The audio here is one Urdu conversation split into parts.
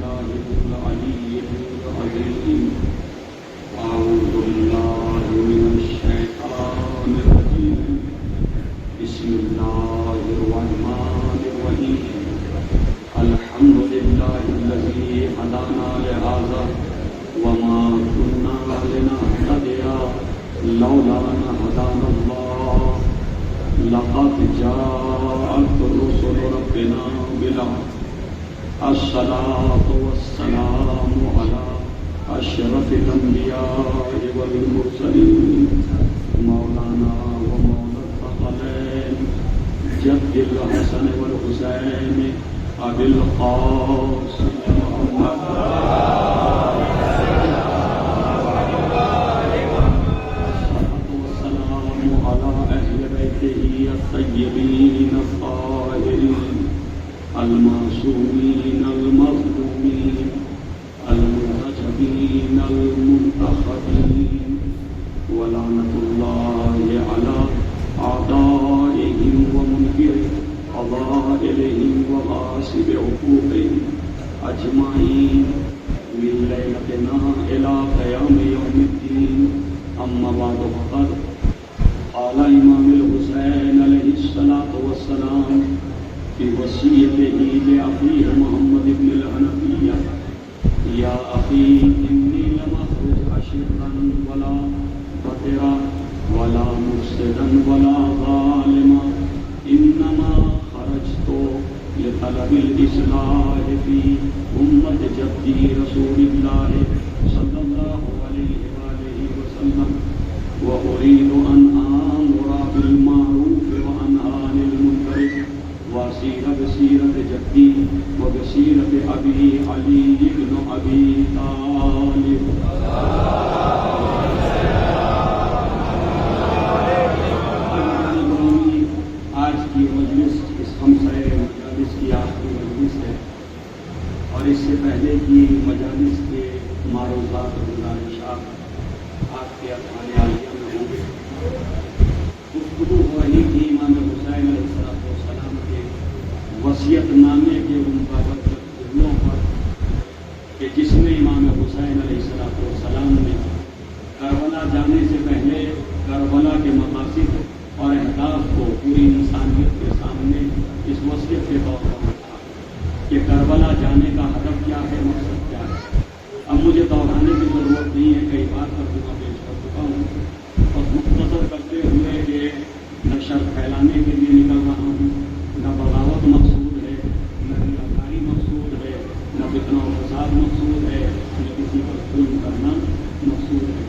بالله العلي العظيم أعوذ بالله من الشيطان الرجيم بسم الله الرحمن الرحيم الحمد لله الذي هدانا لهذا وما كنا لنهتدي لولا أن هدانا الله لقد جاءت رسل ربنا بالحق الصلاة والسلام على أشرف الأنبياء والمرسلين مولانا ومولانا الثقلين جد الحسن والحسين أبي القاسم محمد الطيبين الطاهرين المعصومين المظلومين المنتجبين المنتخبين ولعنة الله على أعدائهم ومنكر فضائلهم وغاصب حقوقهم أجمعين من ليلتنا إلى قيام يوم الدين أما بعد فقد قال امام الحسین علیہ الصلاۃ والسلام في وصیته لأخيه محمد بن الحنفیہ یا اخی انی لم اخرج عشرا ولا بطرا ولا مفسدا ولا ظالما انما خرجت لطلب الاصلاح في امة جدی رسول اللہ صلی اللہ علیہ وآلہ وسلم وأريد أن آمر بالمعروف وأنهى عن المنكر وأسير بسيرة جدي وبسيرة أبي علي بن أبي طالب. آج کی مجلس اس خمسہ مجالس کی آخری مجلس ہے اور اس سے پہلے کی مجالس کے معروضات و گزارشات آپ کے اذہان عالیہ گفتگو ہو رہی تھی امام حسین علیہ السلام کے وصیت نامے کے ان بابتوں پر کہ جس میں امام حسین علیہ السلام نے کربلا جانے سے پہلے کربلا کے مقاصد اور اہداف کو پوری انسانیت کے سامنے اس وصیت کے طور پر رکھا کہ کربلا جانے کا ہدف کیا ہے، مقصد کیا ہے. اب مجھے دہرانے کی ضرورت نہیں ہے، کئی بار ترجمہ پیش کر چکا ہوں اور مختصر کرتے ہوئے کہ نہ شر پھیلانے کے لیے نکل رہا ہوں، نہ بغاوت مقصود ہے، نہ ریاکاری مقصود ہے، نہ فتنہ و فساد مقصود ہے، نہ کسی پر ظلم کرنا مقصود ہے.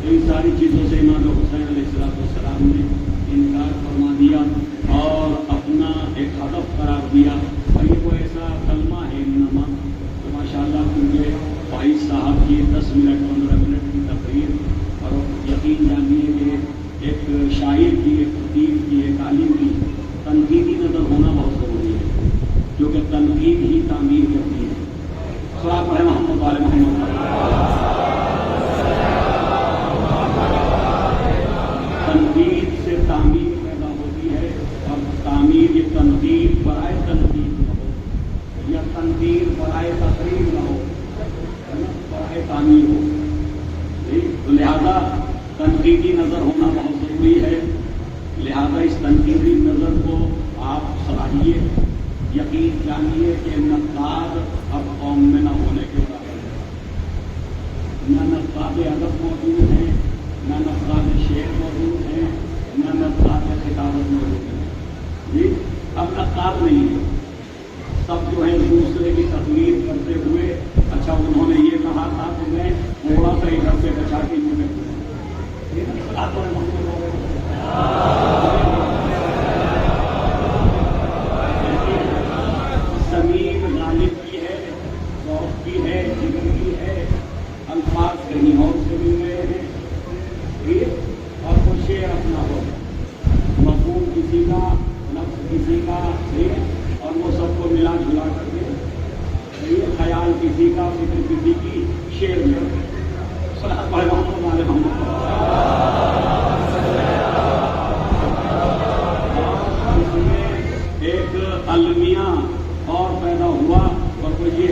ان ساری چیزوں سے امام حسین علیہ السلام نے انکار فرما دیا اور اپنا ایک ہدف قرار دیا. اور یہ کوئی ایسا کلمہ ہے انما تو ماشاء اللہ کیونکہ فائز صاحب کی 10 منٹ 15 منٹ کی تقریر اور یقین جانیے کہ ایک شاعر کی، ایک خطیب کی، ایک عالم کی تنقیدی نظر ہونا بہت ضروری ہے کیونکہ تنقید ہی تعمیر کرتی ہے. صلاۃ علی محمد وعلی محمد. تنقید سے تعمیر پیدا ہوتی ہے اور تعمیر یہ تنقید برائے تنقید نہ ہو یا تنقید برائے تقریر نہ ہو، برائے تعمیر ہو. تو لہذا تنقیدی نظر ہونا بہت ضروری ہے. لہذا اس تنقیدی نظر کو آپ سراہیے. یقین جانیے کہ نقاد اب قوم میں نہ ہونے کے قابل ہے. نہ نقاد ادب موجود ہیں، نہ نقاد شعر موجود ہیں، نہ نقاد خطابت موجود ہیں. جی اب نقاد نہیں ہے. سب جو ہے دوسرے کی تقریر کرتے ہوئے اچھا انہوں نے یہ کہا تھا کہ میں تھوڑا سا ادھر سے بچا کے زمین غالب کی ہے، ذوق کی ہے، جگر کی ہے. الفاظ کہیں اور سے مل رہے ہیں اور وہ شعر اپنا ہو، مفہوم کسی کا، لفظ کسی کا اور وہ سب کو ملا جلا کر کے خیال کسی کا، فکر کسی کی، شعر میں صلاۃ علی محمد وعلی محمد. اس میں ایک المیہ اور پیدا ہوا اور وہ یہ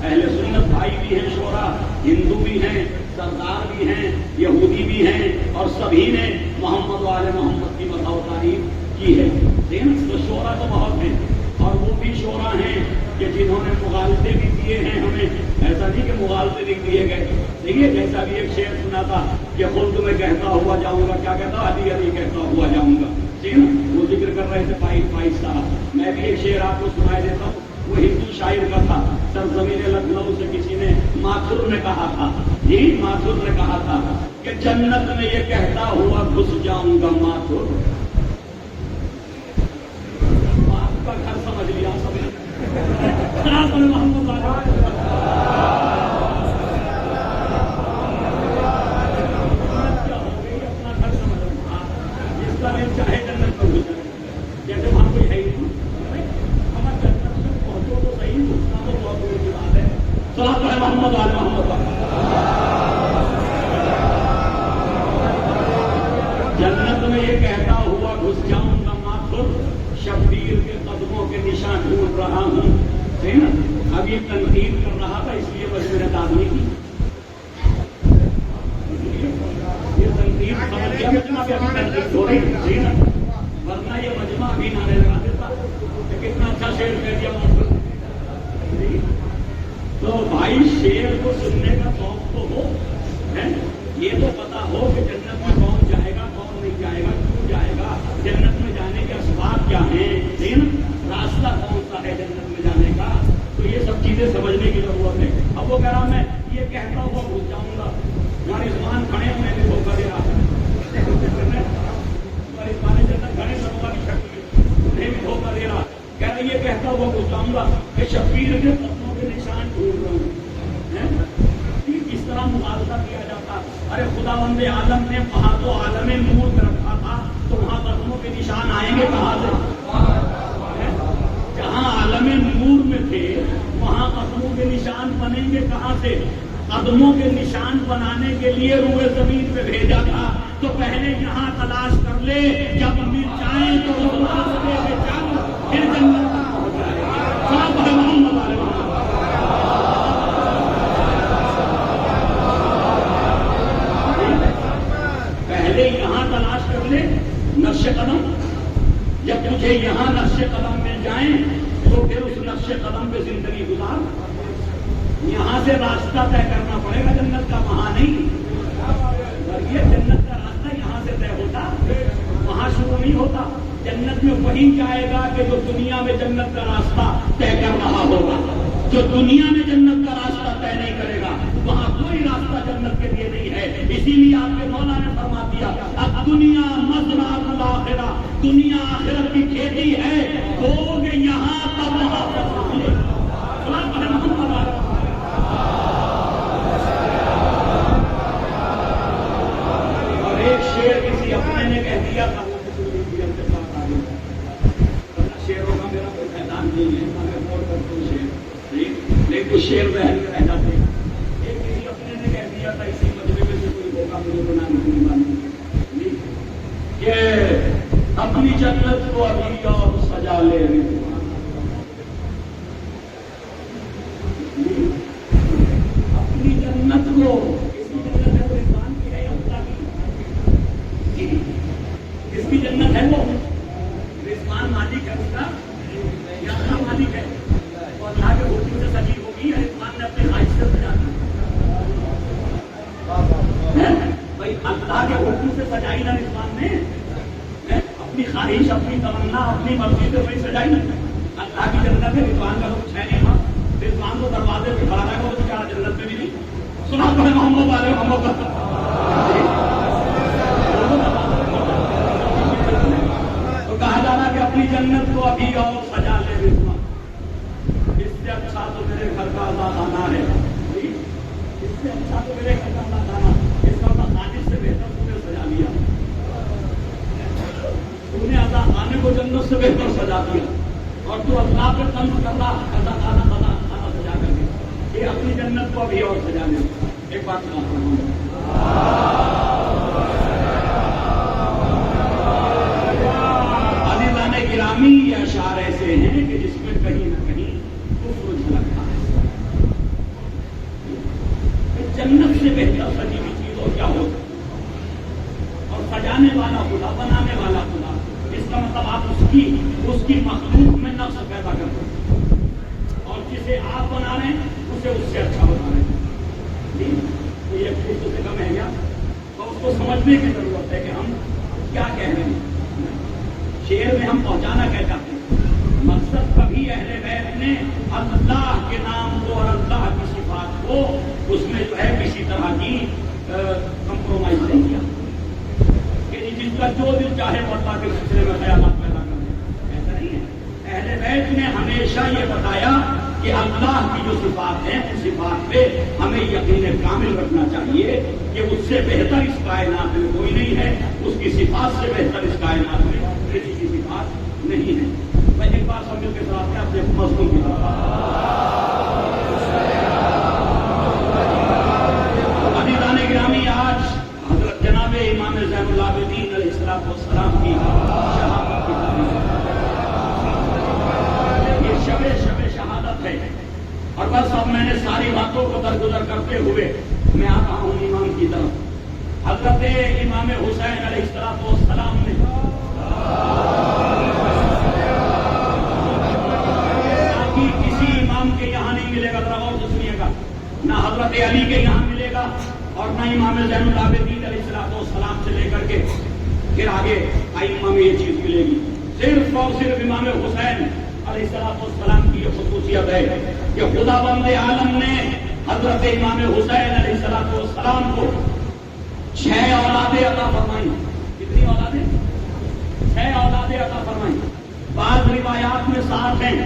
اہل سنت بھائی بھی ہیں، شورا ہندو بھی ہیں، سردار بھی ہیں، یہودی بھی ہیں، اور سبھی نے محمد و آل محمد کی مدح و تعریف کی ہے. تو شورا تو بہت ہیں، اور وہ بھی شورا ہیں کہ جنہوں نے مغالطے بھی کیے ہیں ہمیں. ایسا نہیں کہ مغالطے نہیں کیے گئے. دیکھیے جیسا بھی ایک شعر سنا تھا کہ خود میں کہتا ہوا جاؤں گا، کیا کہتا علی علی کہتا ہوا جاؤں گا. ٹھیک ہے نا، وہ ذکر کر رہے تھے فائز صاحب. میں بھی ایک شعر آپ کو سنائی دیتا ہوں. وہ ہندو شاعر کا تھا. سرزمین لکھنؤ سے کسی نے ماتھر نے کہا تھا، جی ماتھر نے کہا تھا کہ جنت میں یہ کہتا ہوا گھس جاؤں گا ماتھر. آپ کا گھر سمجھ لیا سب نے. محمد چاہے جنت میں گزرے، جیسے وہاں کوئی ہے ہی نہیں. ہمارا جنت میں پہنچو تو صحیح، اتنا تو بہت دور کی بات ہے. صلاۃ ہے محمد آل محمد. جنت میں یہ کہتا ہوا گھس جاؤں گا ماتھر، شبیر کے قدموں کے نشان ڈھونڈ رہا ہوں. ٹھیک نا، اب یہ تنقید کر رہا تھا، اس لیے بس میرے دادی کی ورنہ یہ مجمع بھی نعرے لگا دیتا. کتنا اچھا شعر کہہ دیا. تو بھائی شعر کو سننے کا شوق تو ہو، یہ تو پتا ہو کہ جنت میں کون جائے گا، کون نہیں جائے گا، کیوں جائے گا، جنت میں جانے کے اسباب کیا ہیں، راستہ کون سا ہے جنت میں جانے کا. تو یہ سب چیزیں سمجھنے کی ضرورت ہے. اب وہ کہہ رہا میں یہ کہتا ہوا بھول جاؤں گا. ہمارے رضوان کھڑے ہوئے بھی دھوکہ دے رہا ہے. کہہ رہے یہ کہتا ہوا کچھ جاؤں گا کہ شبیر کے قدموں کے نشان ڈھونڈ رہا ہوں. کس طرح مقابلہ کیا جاتا. ارے خداوند عالم نے وہاں تو عالم نور میں رکھا تھا، تو وہاں قدموں کے نشان آئیں گے کہاں سے؟ جہاں عالم نور میں تھے وہاں قدموں کے نشان بنیں گے کہاں سے؟ قدموں کے نشان بنانے کے لیے روئے زمین پہ بھیجا تھا. تو پہلے یہاں تلاش کر لے، جب مل جائیں تو راستے پہ چل، پھر جنت تک پہنچ جائے گا. پہلے یہاں تلاش کر لے نقش قدم. جب تجھے یہاں نقش قدم مل جائیں تو پھر اس نقش قدم پہ زندگی گزار. یہاں سے راستہ طے کرنا پڑے گا جنت کا، وہاں نہیں. یہ جنت کا راستہ یہاں سے طے ہوتا، وہاں شروع نہیں ہوتا. جنت میں وہی جائے گا کہ جو دنیا میں جنت کا راستہ طے کر رہا ہوگا. جو دنیا میں جنت کا راستہ طے نہیں کرے گا وہاں کوئی راستہ جنت کے لیے نہیں ہے. اسی لیے آپ کے مولا نے فرما دیا اب دنیا مزرعۃ الآخرہ، دنیا آخرت کی کھیتی ہے، ہوگے یہاں تب وہاں پر پہنچے. اور ایک شعر کسی اپنے نے کہہ دیا تھا، شعروں کا میرا کوئی میدان نہیں ہے، میں غور کرتا ہوں شعر، لیکن کچھ شعر بہن میں رہ جاتے ہیں. ایک کسی اپنے نے کہہ دیا تھا اسی مجمے میں سے کوئی ہوگا مجھے بنانے کی بات کہ اپنی جنت کو ابھی اور سجا لے. اپنی جنت کو، اس کی جنت ہے وہ رضوان کی ہے یا اللہ کی؟ اس کی جنت ہے وہ رضوان مالک ہے اس کا یا اللہ مالک ہے؟ وہ اللہ کے حکم سے سجی ہوگی یا رضوان نے اپنے خواہش سے سجا دی؟ بھائی اللہ کے حکم سے سجائی نا رضوان نے، اپنی خواہش، اپنی تمنا، اپنی مرضی سے وہی سجائی نا. اللہ کی جنت ہے، رضوان کا کچھ ہے نہیں. وہاں رضوان کو دروازے پہ کھڑا ہے، وہ تو کیا جنت میں بھی نہیں. سنا پڑے محمد والے محمد تو کہا جا رہا کہ اپنی جنت کو ابھی اور سجا لے رضوان. اس سے اچھا تو میرے گھر کا آزاد آنا ہے، اس سے اچھا تو میرے گھر کا آزاد آنا. اس کا خالص سے بہتر تو نے سجا لیا. تم نے آزاد آنے کو جنت سے بہتر سجا دیا، اور تو اللہ پہ تنظ کر رہا ایسا کھانا سجا کر کے. یہ اپنی جنت کو ابھی اور سجا لیا. ایک بات سناتا ہوں، عزیزان گرامی، یہ اشعار ایسے ہیں کہ جس میں کہیں نہ کہیں کفر جھلکتا ہے. بجانے والا خدا، بنانے والا خدا، اس کا مطلب آپ اس کی مخلوق میں نقص پیدا کرتے ہیں، اور جسے آپ بنا رہے ہیں اسے اس سے اچھا بنا رہے ہیں. تو یہ خود سے کم ہے کیا؟ تو اس کو سمجھنے کی ضرورت ہے کہ ہم کیا کہہ رہے ہیں. شعر میں ہم پہنچانا کیا چاہتے ہیں؟ مقصد کبھی اہل بیت نے اللہ کے نام کو اور اللہ کی صفات کو اس میں جو ہے کسی طرح کی کمپرومائز نہیں کیا کہ جس کا جو دل چاہے وہ اللہ کے سلسلے میں خیالات پیدا کر دے. ایسا نہیں ہے. اہل بیت نے ہمیشہ یہ بتایا کہ اللہ کی جو صفات ہیں ان صفات پہ ہمیں یقین کامل رکھنا چاہیے کہ اس سے بہتر اس کائنات میں کوئی نہیں ہے، اس کی صفات سے بہتر اس کائنات میں کسی کی صفات نہیں ہے. میں ایک بار سمجھو کے ساتھ اپنے مضمون کی طرف عزیزان گرامی، آج حضرت جناب امام زین العابدین علیہ السلام کی شہادت کی تاریخ، یہ شب شہادت ہے. اور بس اب میں نے ساری باتوں کو درگزر کرتے ہوئے میں آتا ہوں امام کی طرف. حضرت امام حسین علیہ السلام نے کسی امام کے یہاں نہیں ملے گا، ذرا غور سے سنیے گا، نہ حضرت علی کے یہاں ملے گا اور نہ امام زین العابدین علیہ السلام سے لے کر کے پھر آگے ائمہ میں یہ چیز ملے گی. صرف اور صرف امام حسین علیہ السلام کی یہ خصوصیت ہے کہ خدا بند عالم نے حضرت امام حسین علیہ السلام کو 6 اولادیں عطا فرمائی. کتنی اولادیں؟ 6 اولادیں عطا فرمائی. بعض روایات میں 7 ہیں.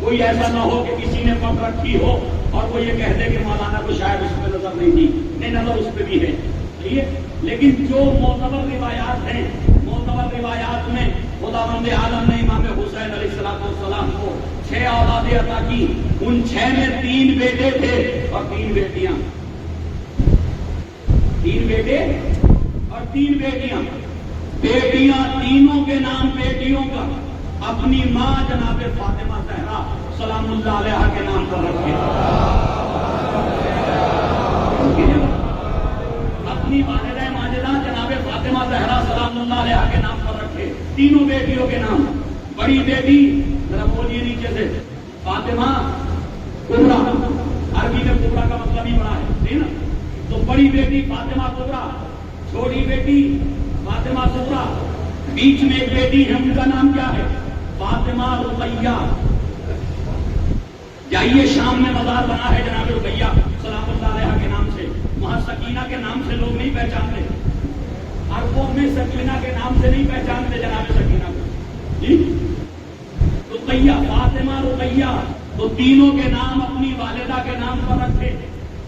کوئی ایسا نہ ہو کہ کسی نے پک رکھی ہو اور وہ یہ کہہ دے کہ مولانا کو شاید اس پہ نظر نہیں تھی. نہیں، نظر اس پہ بھی ہے، صحیح ہے. لیکن جو معتبر روایات ہیں، معتبر روایات میں خدا بند عالم نے امام حسین علیہ السلام کو 6 اولادیں عطا کی. ان 6 میں 3 بیٹے تھے اور 3 بیٹیاں. 3 بیٹے اور 3 بیٹیاں. بیٹیاں تینوں کے نام بیٹیوں کا اپنی ماں جناب فاطمہ زہرا سلام اللہ علیہ کے نام پر رکھے. اپنی والدہ ماجدہ جناب فاطمہ زہرا سلام اللہ علیہ کے نام پر رکھے. تینوں بیٹیوں کے نام. بڑی بیٹی ذرا بولیے نیچے سے، فاطمہ کبریٰ. عربی میں کبریٰ کا مطلب ہی بڑا ہے، ٹھیک نا. تو بڑی بیٹی فاطمہ کبریٰ، چھوٹی بیٹی فاطمہ صغریٰ، بیچ میں ایک بیٹی ہے، ان کا نام کیا ہے؟ فاطمہ رقیہ. جائیے شام میں مزار بنا ہے جناب رقیہ سلام اللہ علیہ کے نام سے. وہاں سکینہ کے نام سے لوگ نہیں پہچانتے، عربوں میں سکینہ کے نام سے نہیں پہچانتے جناب سکینہ کو. جی رقیہ، فاطمہ رقیہ. تو تینوں کے نام اپنی والدہ کے نام پر رکھے.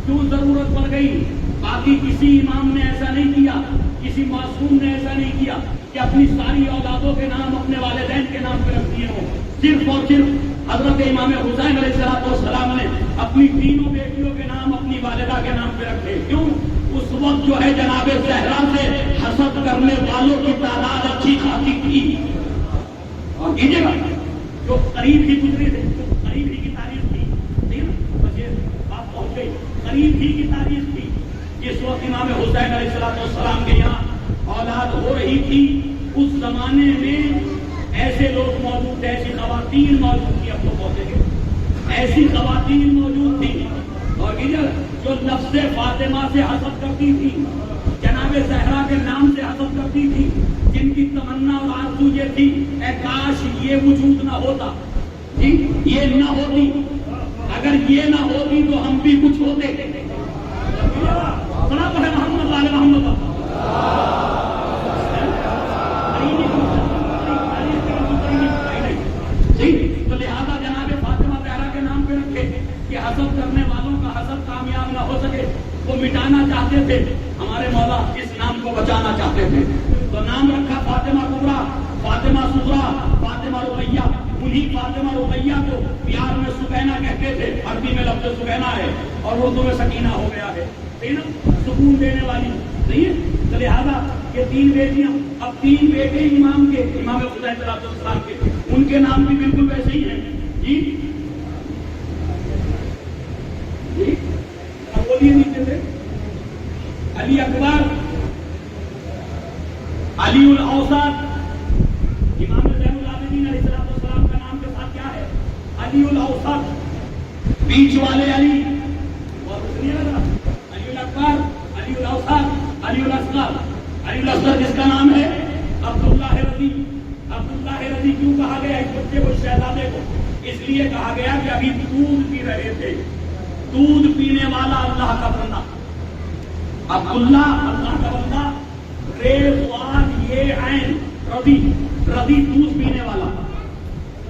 کیوں ضرورت پڑ گئی؟ باقی کسی امام نے ایسا نہیں کیا، کسی معصوم نے ایسا نہیں کیا کہ اپنی ساری اولادوں کے نام اپنے والدین کے نام پہ رکھ دیے ہوں. صرف اور صرف حضرت امام حسین علیہ السلام نے اپنی تینوں بیٹیوں کے نام اپنی والدہ کے نام پہ رکھے. کیوں؟ اس وقت جو ہے جناب زہرا سے حسد کرنے والوں کی تعداد اچھی خاصی تھی. اور کیجیے گا جو قریب ہی گزرے تھے، قریب ہی کی تاریخ تھی، بس یہ بات پہنچ گئی. قریب ہی کی تاریخ تھی. جس وقت امام حسین علیہ السلام کے یہاں اولاد ہو رہی تھی، اس زمانے میں ایسے لوگ موجود تھے، ایسی خواتین موجود تھی. اب تو پہنچے گے، ایسی خواتین موجود تھی اور جو لفظ فاطمہ سے حسد کرتی تھی، جناب زہرا کے نام سے حسد کرتی تھی، جن کی تمنا اور آرزو یہ تھی اے کاش یہ وجود نہ ہوتا، یہ نہ ہوتی. اگر یہ نہ ہوتی تو ہم بھی کچھ ہوتے. سنا تو ہے محمد علیہ محمد. تو لہٰذا جناب فاطمہ زہرا کے نام پہ رکھے کہ حسد کرنے والوں کا حسد کامیاب نہ ہو سکے. وہ مٹانا چاہتے تھے، ہمارے مولا اس نام کو بچانا چاہتے تھے. تو نام رکھا فاطمہ کبریٰ، فاطمہ صغریٰ، فاطمہ رقیہ. انہی فاطمہ رقیہ کو پیار میں سکینہ کہتے تھے. عربی میں لفظ سکینہ ہے اور اردو میں سکینہ ہو گیا ہے، سکون دینے والی. صحیح ہے. تو لہٰذا یہ 3 بیٹیاں. اب 3 بیٹے امام کے، امام حسین علیہ السلام کے، ان کے نام بھی بالکل ویسے ہی ہیں. جی اب بولیے نیچے سے. علی اکبر، علی الاوسط، امام زین العابدین علیہ السلام کا نام کے ساتھ کیا ہے؟ علی الاوسط، بیچ والے علی، اور سنیے گا علی الاکبر، علی الاوسط، علی الاصغر۔ علی الاصغر جس کا نام ہے عبداللہ رضی۔ عبداللہ رضی کیوں کہا گیا اس بچے کو، شہزادے کو؟ اس لیے کہا گیا کہ ابھی دودھ پی رہے تھے، دودھ پینے والا اللہ کا بندہ عبداللہ، اللہ کا بندہ، ریضوان یہ عین رضی، رضی دودھ پینے والا۔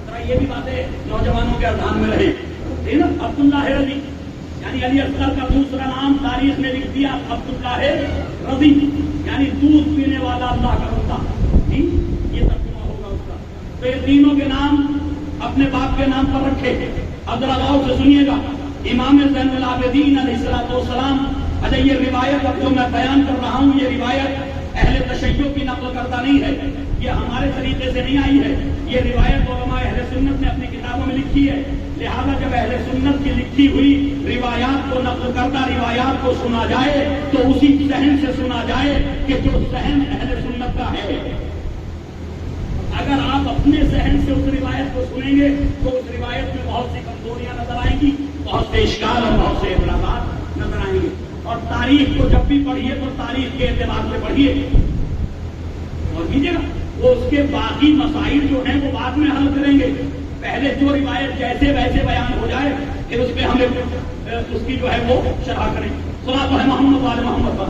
ذرا یہ بھی باتیں نوجوانوں کے اذہان میں رہے، ٹھیک نا؟ عبداللہ رضی یعنی علی اصغر کا دوسرا نام تاریخ نے لکھ دیا عبداللہ رضی، یعنی دودھ پینے والا اللہ کا بندہ، یہ ترجمہ ہوگا اس کا۔ تو یہ تینوں کے نام اپنے باپ کے نام پر رکھے۔ اب ذرا غور سے سنیے گا، امام زین العابدین علیہ السلام، اچھا یہ روایت اب جو میں بیان کر رہا ہوں، یہ روایت اہل تشیع کی نقل کردہ نہیں ہے، یہ ہمارے طریقے سے نہیں آئی ہے، یہ روایت علماء اہل سنت نے اپنی کتابوں میں لکھی ہے۔ لہذا جب اہل سنت کی لکھی ہوئی روایات کو، نقل کردہ روایات کو سنا جائے تو اسی ذہن سے سنا جائے کہ جو ذہن اہل سنت کا ہے۔ اگر آپ اپنے ذہن سے اس روایت کو سنیں گے تو اس روایت میں بہت سی کمزوریاں نظر آئیں گی، بہت سے اشکال اور بہت سے اعتراضات نظر آئیں گے۔ اور تاریخ کو جب بھی پڑھیے تو تاریخ کے اعتبار سے پڑھیے، اور کیجیے گا وہ اس کے باقی مسائل جو ہیں وہ بعد میں حل کریں گے۔ پہلے جو روایت جیسے ویسے بیان ہو جائے پھر اس پہ ہمیں اس کی جو ہے وہ شرح کریں۔ صلاۃ ہے محمد وعلی محمد پر۔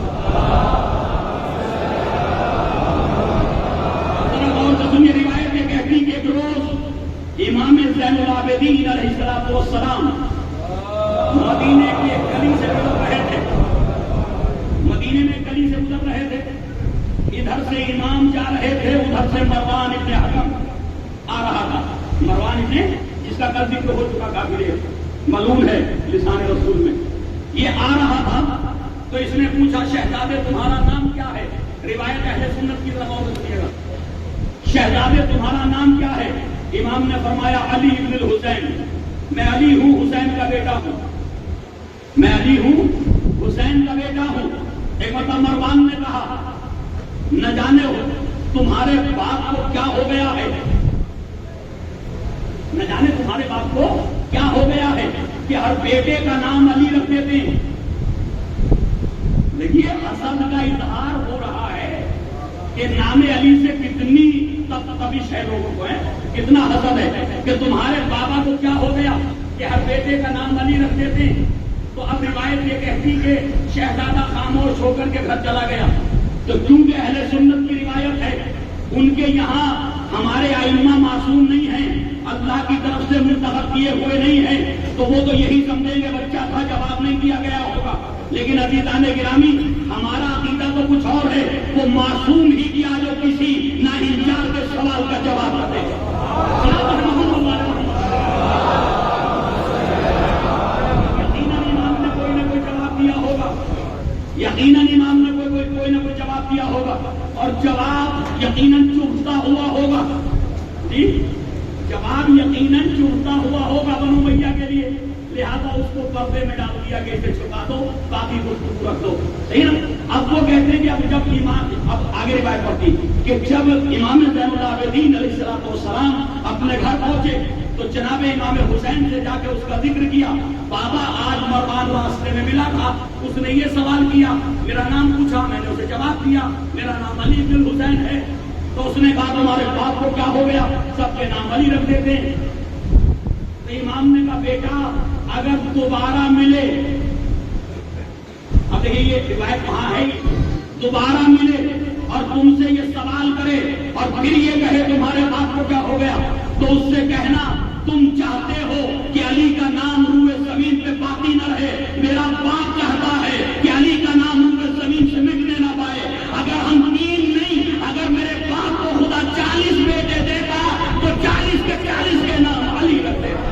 سنیے روایت یہ کہتی کہ ایک روز امام زین العابدین علیہ السلام مدینے کی ایک گلی سے گزر رہے تھے، مدینے میں گلی سے گزر رہے تھے، ادھر سے امام جا رہے تھے، ادھر سے مروان ابن حکم آ رہا تھا۔ مروان ابن، جس کا کل ذکر ہو چکا، کافر ہے، معلوم ہے لسان رسول میں، یہ آ رہا تھا تو اس نے پوچھا شہزادے تمہارا نام کیا ہے؟ روایت اہل سنت کی طرف اور سنیے گا، شہزادے تمہارا نام کیا ہے؟ امام نے فرمایا علی ابن الحسین، میں علی ہوں، حسین کا بیٹا ہوں، میں علی ہوں، حسین کا بیٹا ہوں۔ ایک مرتبہ مروان نے کہا نہ جانے ہو تمہارے باپ کو کیا ہو گیا ہے، نہ جانے تمہارے باپ کو کیا ہو گیا ہے کہ ہر بیٹے کا نام علی رکھ دیتے ہیں۔ دیکھیے حسد کا اظہار ہو رہا ہے کہ نام علی سے کتنی تبش ہے لوگوں کو، ہے کتنا حسد ہے کہ تمہارے بابا کو کیا ہو گیا کہ ہر بیٹے کا نام علی رکھ دیتے ہیں۔ تو اب روایت یہ کہتی کہ شہزادہ خاموش ہو کر کے گھر چلا گیا۔ تو کیونکہ اہل سنت کی روایت ہے، ان کے یہاں ہمارے ائمہ معصوم نہیں ہیں، اللہ کی طرف سے منتخب کیے ہوئے نہیں ہیں، تو وہ تو یہی سمجھیں گے بچہ تھا، جواب نہیں دیا گیا ہوگا۔ لیکن عزیزان گرامی، ہمارا عقیدہ تو کچھ اور ہے، وہ معصوم ہی کیا جو کسی ناہنجار کے سوال کا جواب نہ دے۔ یقیناً امام نے کوئی نہ کوئی جواب دیا ہوگا، یقیناً امام نے کوئی نہ کوئی جواب دیا ہوگا، اور جواب یقیناً چبھتا ہوا ہوگا، جی جواب یقیناً چبھتا ہوا ہوگا بنو بھیا کے لیے، لہذا اس کو پردے میں ڈال دیا کہ اسے چھپا دو، باقی گفتگو رکھ دو، صحیح نا؟ اب وہ کہتے ہیں کہ اب جب امام، اب آگے روایت پڑتی کہ جب امام زین العابدین علیہ السلام اپنے گھر پہنچے تو جناب امام حسین سے جا کے اس کا ذکر کیا، بابا آج مروان راستے میں ملا تھا، اس نے یہ سوال کیا، میرا نام پوچھا، میں نے اسے جواب دیا، میرا نام علی بن الحسین ہے۔ تو اس نے کہا تمہارے باپ کو کیا ہو گیا؟ سب کے نام علی رکھ دیتے ہیں۔ تو امام نے کہا بیٹا اگر دوبارہ ملے، اب دیکھیے یہ روایت وہاں ہے، دوبارہ ملے اور تم سے یہ سوال کرے اور پھر یہ کہے تمہارے باپ کو کیا ہو گیا، تو اس سے کہنا تم چاہتے ہو کہ علی کا نام روئے زمین پہ باقی نہ رہے، میرا باپ چاہتا ہے کہ علی کا نام روئے زمین سے مٹنے نہ پائے۔ اگر ہم تین نہیں، اگر میرے باپ کو خدا 40 بیٹے دیتا تو 40 کے 40 کے نام علی رکھ دیتا۔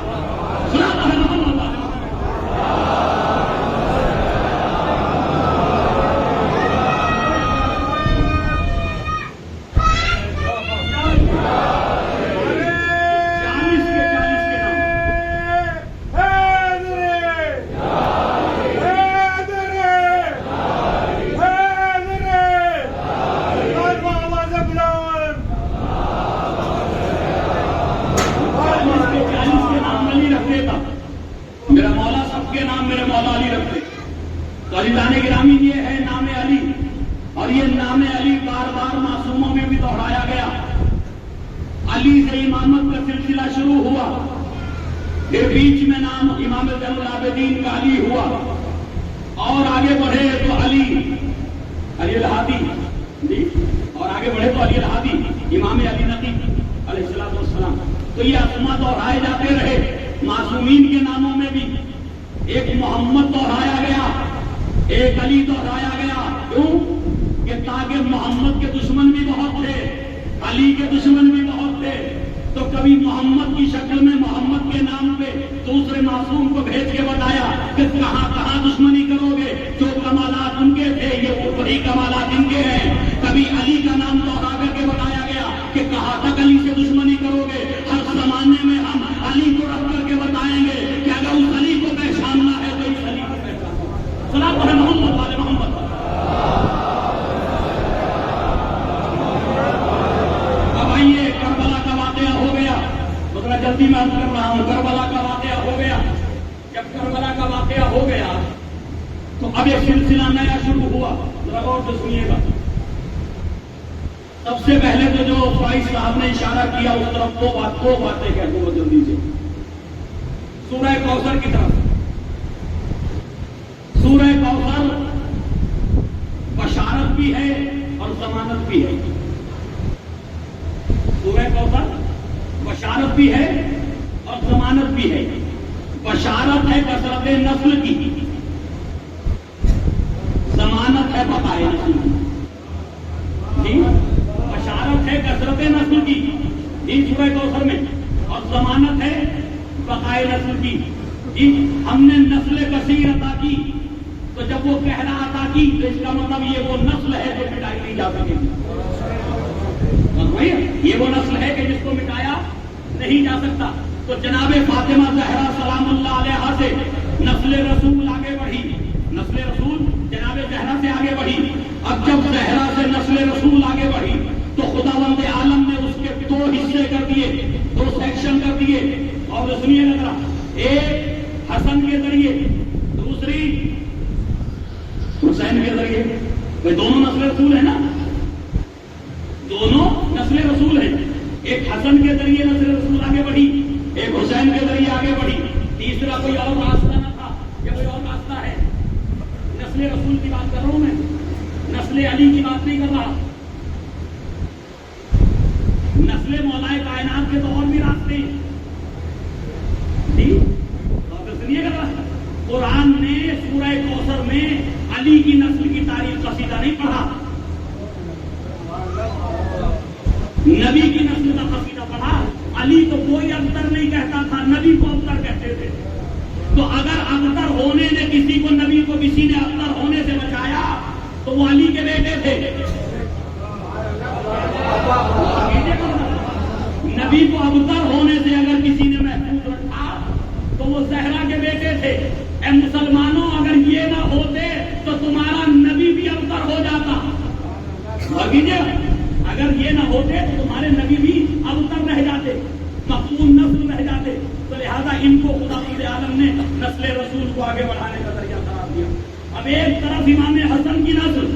علی سے امامت کا سلسلہ شروع ہوا، پھر بیچ میں نام امام زین العابدین کا علی ہوا، اور آگے بڑھے تو علی الہادی، اور آگے بڑھے تو علی الہادی، امام علی نقی علیہ السلام۔ تو یہ اسما دہرائے جاتے رہے، معصومین کے ناموں میں بھی ایک محمد دہرایا گیا، ایک علی دہرایا گیا، کیوں کہ تاکہ محمد کے دشمن بھی بہت تھے، علی کے دشمن بھی بہت تھے، تو کبھی محمد کی شکل میں محمد کے نام پہ دوسرے معصوم کو بھیج کے بتایا کہ کہاں کہاں دشمنی کرو گے، جو کمالات ان کے تھے یہ وہی کمالات ان کے ہیں۔ کبھی علی کا نام دوہرا کر کے بتایا گیا کہ کہاں تک علی سے دشمنی کرو گے، ہر زمانے میں ہم علی کو رکھ کر کے بتائیں گے کہ اگر اس علی کو پہچاننا ہے تو اس علی کو پہچاننا۔ صلاۃ علی محمد والے محمد۔ اب آئیے، کربلا کا واقعہ ہو گیا، ذرا جلدی میں عرض کر رہا ہوں، کربلا کا واقعہ ہو گیا۔ جب کربلا کا واقعہ ہو گیا تو اب ایک سلسلہ نیا شروع ہوا، ذرا غور سے سنیے گا۔ سب سے پہلے تو جو فائز صاحب نے اشارہ کیا اس طرف دو باتیں کہہ دو جلدی سے، سورہ کوثر کی طرف۔ سورہ کوثر بشارت بھی ہے اور ضمانت بھی ہے۔ سورہ کوثر بشارت بھی ہے اور ضمانت بھی ہے۔ بشارت ہے کثرت نسل کی، ضمانت ہے بقائے نسل کی۔ بشارت ہے کثرت نسل کی سورہ کوثر میں، اور ضمانت ہے بقائے نسل کی۔ ہم نے نسل کثیر عطا کی، تو جب وہ کہنا عطا کی تو اس کا مطلب یہ وہ نسل ہے جو مٹائی نہیں جا سکے گی۔ یہ وہ نسل ہے کہ جس کو مٹایا نہیں جا سکتا۔ تو جناب فاطمہ زہرا سلام اللہ علیہا سے نسل رسول آگے بڑھی، نسل رسول جناب زہرا سے آگے بڑھی۔ اب جب زہرا سے نسل رسول آگے بڑھی تو خداوند عالم نے اس کے دو حصے کر دیے، دو سیکشن کر دیے، اور سنیے لگ رہا، ایک حسن کے ذریعے، دوسری حسین کے ذریعے۔ بھائی دونوں نسل رسول ہیں نا، دونوں نسل رسول ہیں۔ ایک حسن کے ذریعے نسل رسول آگے بڑھی، ایک حسین کے ذریعے آگے بڑھی، تیسرا کوئی اور راستہ نہ تھا۔ یہ کوئی اور راستہ ہے؟ نسل رسول کی بات کر رہا ہوں میں، نسل علی کی بات نہیں کر رہا۔ نسل مولا کائنات کے تو اور بھی راستے ہیں۔ سنیے گا، قرآن نے سورہ کوثر میں علی کی نسل کی تاریخ قصیدہ نہیں پڑھا، نبی کی نسل کا قصیدہ پڑھا۔ علی کو کوئی ابتر نہیں کہتا تھا، نبی کو ابتر کہتے تھے۔ تو اگر ابتر ہونے نے کسی کو، نبی کو کسی نے ابتر ہونے سے بچایا تو وہ علی کے بیٹے تھے۔ نبی کو ابتر ہونے سے اگر کسی نے محفوظ رکھا تو وہ زہرا کے بیٹے تھے۔ اے مسلمانوں، اگر یہ نہ ہوتے تو تمہارا نبی بھی ابتر ہو جاتا۔ اگر یہ نہ ہوتے تو تمہارے نبی بھی ابتر رہ جاتے، مقبول نسل رہ جاتے۔ تو لہذا ان کو خداوند عالم نے نسل رسول کو آگے بڑھانے کا ذریعہ قرار دیا۔ اب ایک طرف امام حسن کی نسل،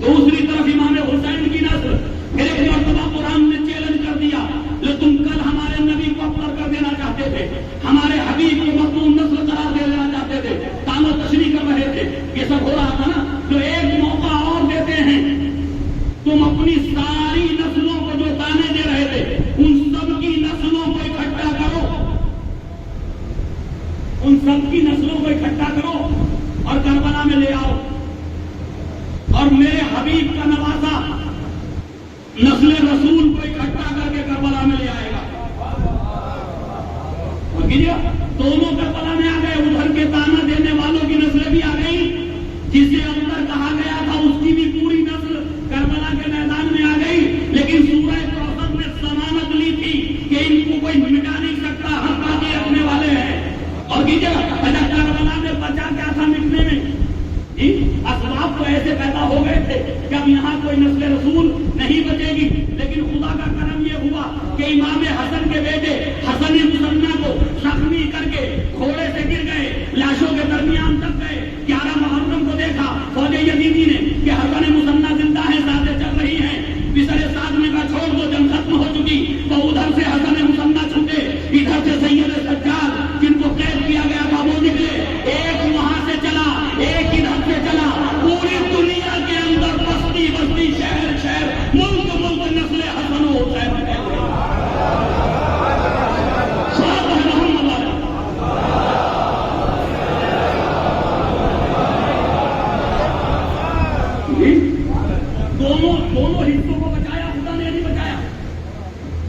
دوسری طرف امام حسین کی نسل۔ پھر ایک مرتبہ قرآن نے چیلنج کر دیا، جو تم کل ہمارے نبی کو ابتر کر دینا چاہتے تھے، ہمارے حبیب کو مقبول نسل قرار دے دینا چاہتے تھے، تام و تشریح کر رہے تھے، یہ سب ہو رہا تھا نا، جو ایک موقع اور دیتے ہیں، تم اپنی ساری نسلوں کو جو تانے دے رہے تھے ان سب کی نسلوں کو اکٹھا کرو، ان سب کی نسلوں کو اکٹھا کرو اور کربلا میں لے آؤ، اور میرے حبیب کا نواسا نسل رسول کو اکٹھا کر کے کربلا میں لے آئے گا۔ دونوں کربلا میں آ گئے، ادھر کے تانا دینے والوں کی نسلیں بھی آ گئی، جسے ابتر کہا گیا تھا اس کی بھی پوری نسل کربلا کے میدان میں آ گئی۔ لیکن سورہ کوثر نے ضمانت لی تھی کہ ان کو کوئی مٹا نہیں سکتا، ہم باقی رکھنے والے ہیں۔ اور کربلا میں بچا کیا تھا مٹنے میں؟ اسباب تو ایسے پیدا ہو گئے تھے کہ اب یہاں کوئی نسل رسول نہیں بچے گی، لیکن خدا کا کرم یہ ہوا کہ امام حسن کے بیٹے حسن مسنہ کو زخمی کر کے گھوڑے سے گر گئے، لاشوں کے درمیان تک گئے۔ 11 محرم کو دیکھا فوج یزیدی نے کہ حسن مسنہ زندہ ہے، ساتھ چل رہی ہیں، بسر ساتھ میں کا چھوڑ دو، جنگ ختم ہو چکی چھوٹی تو ادھر سے حسن مصنع چھوٹے، ادھر سے سید سجاد جن کو قید کیا گیا تھا وہ نکلے، ایک وہاں سے چلا ایک ادھر سے چلا، پوری دنیا کے اندر بستی بستی شہر شہر ملک ملک نسل حسن و حسین پھیل گئی۔ دونوں حصوں کو بچایا، خدا نے نہیں بچایا،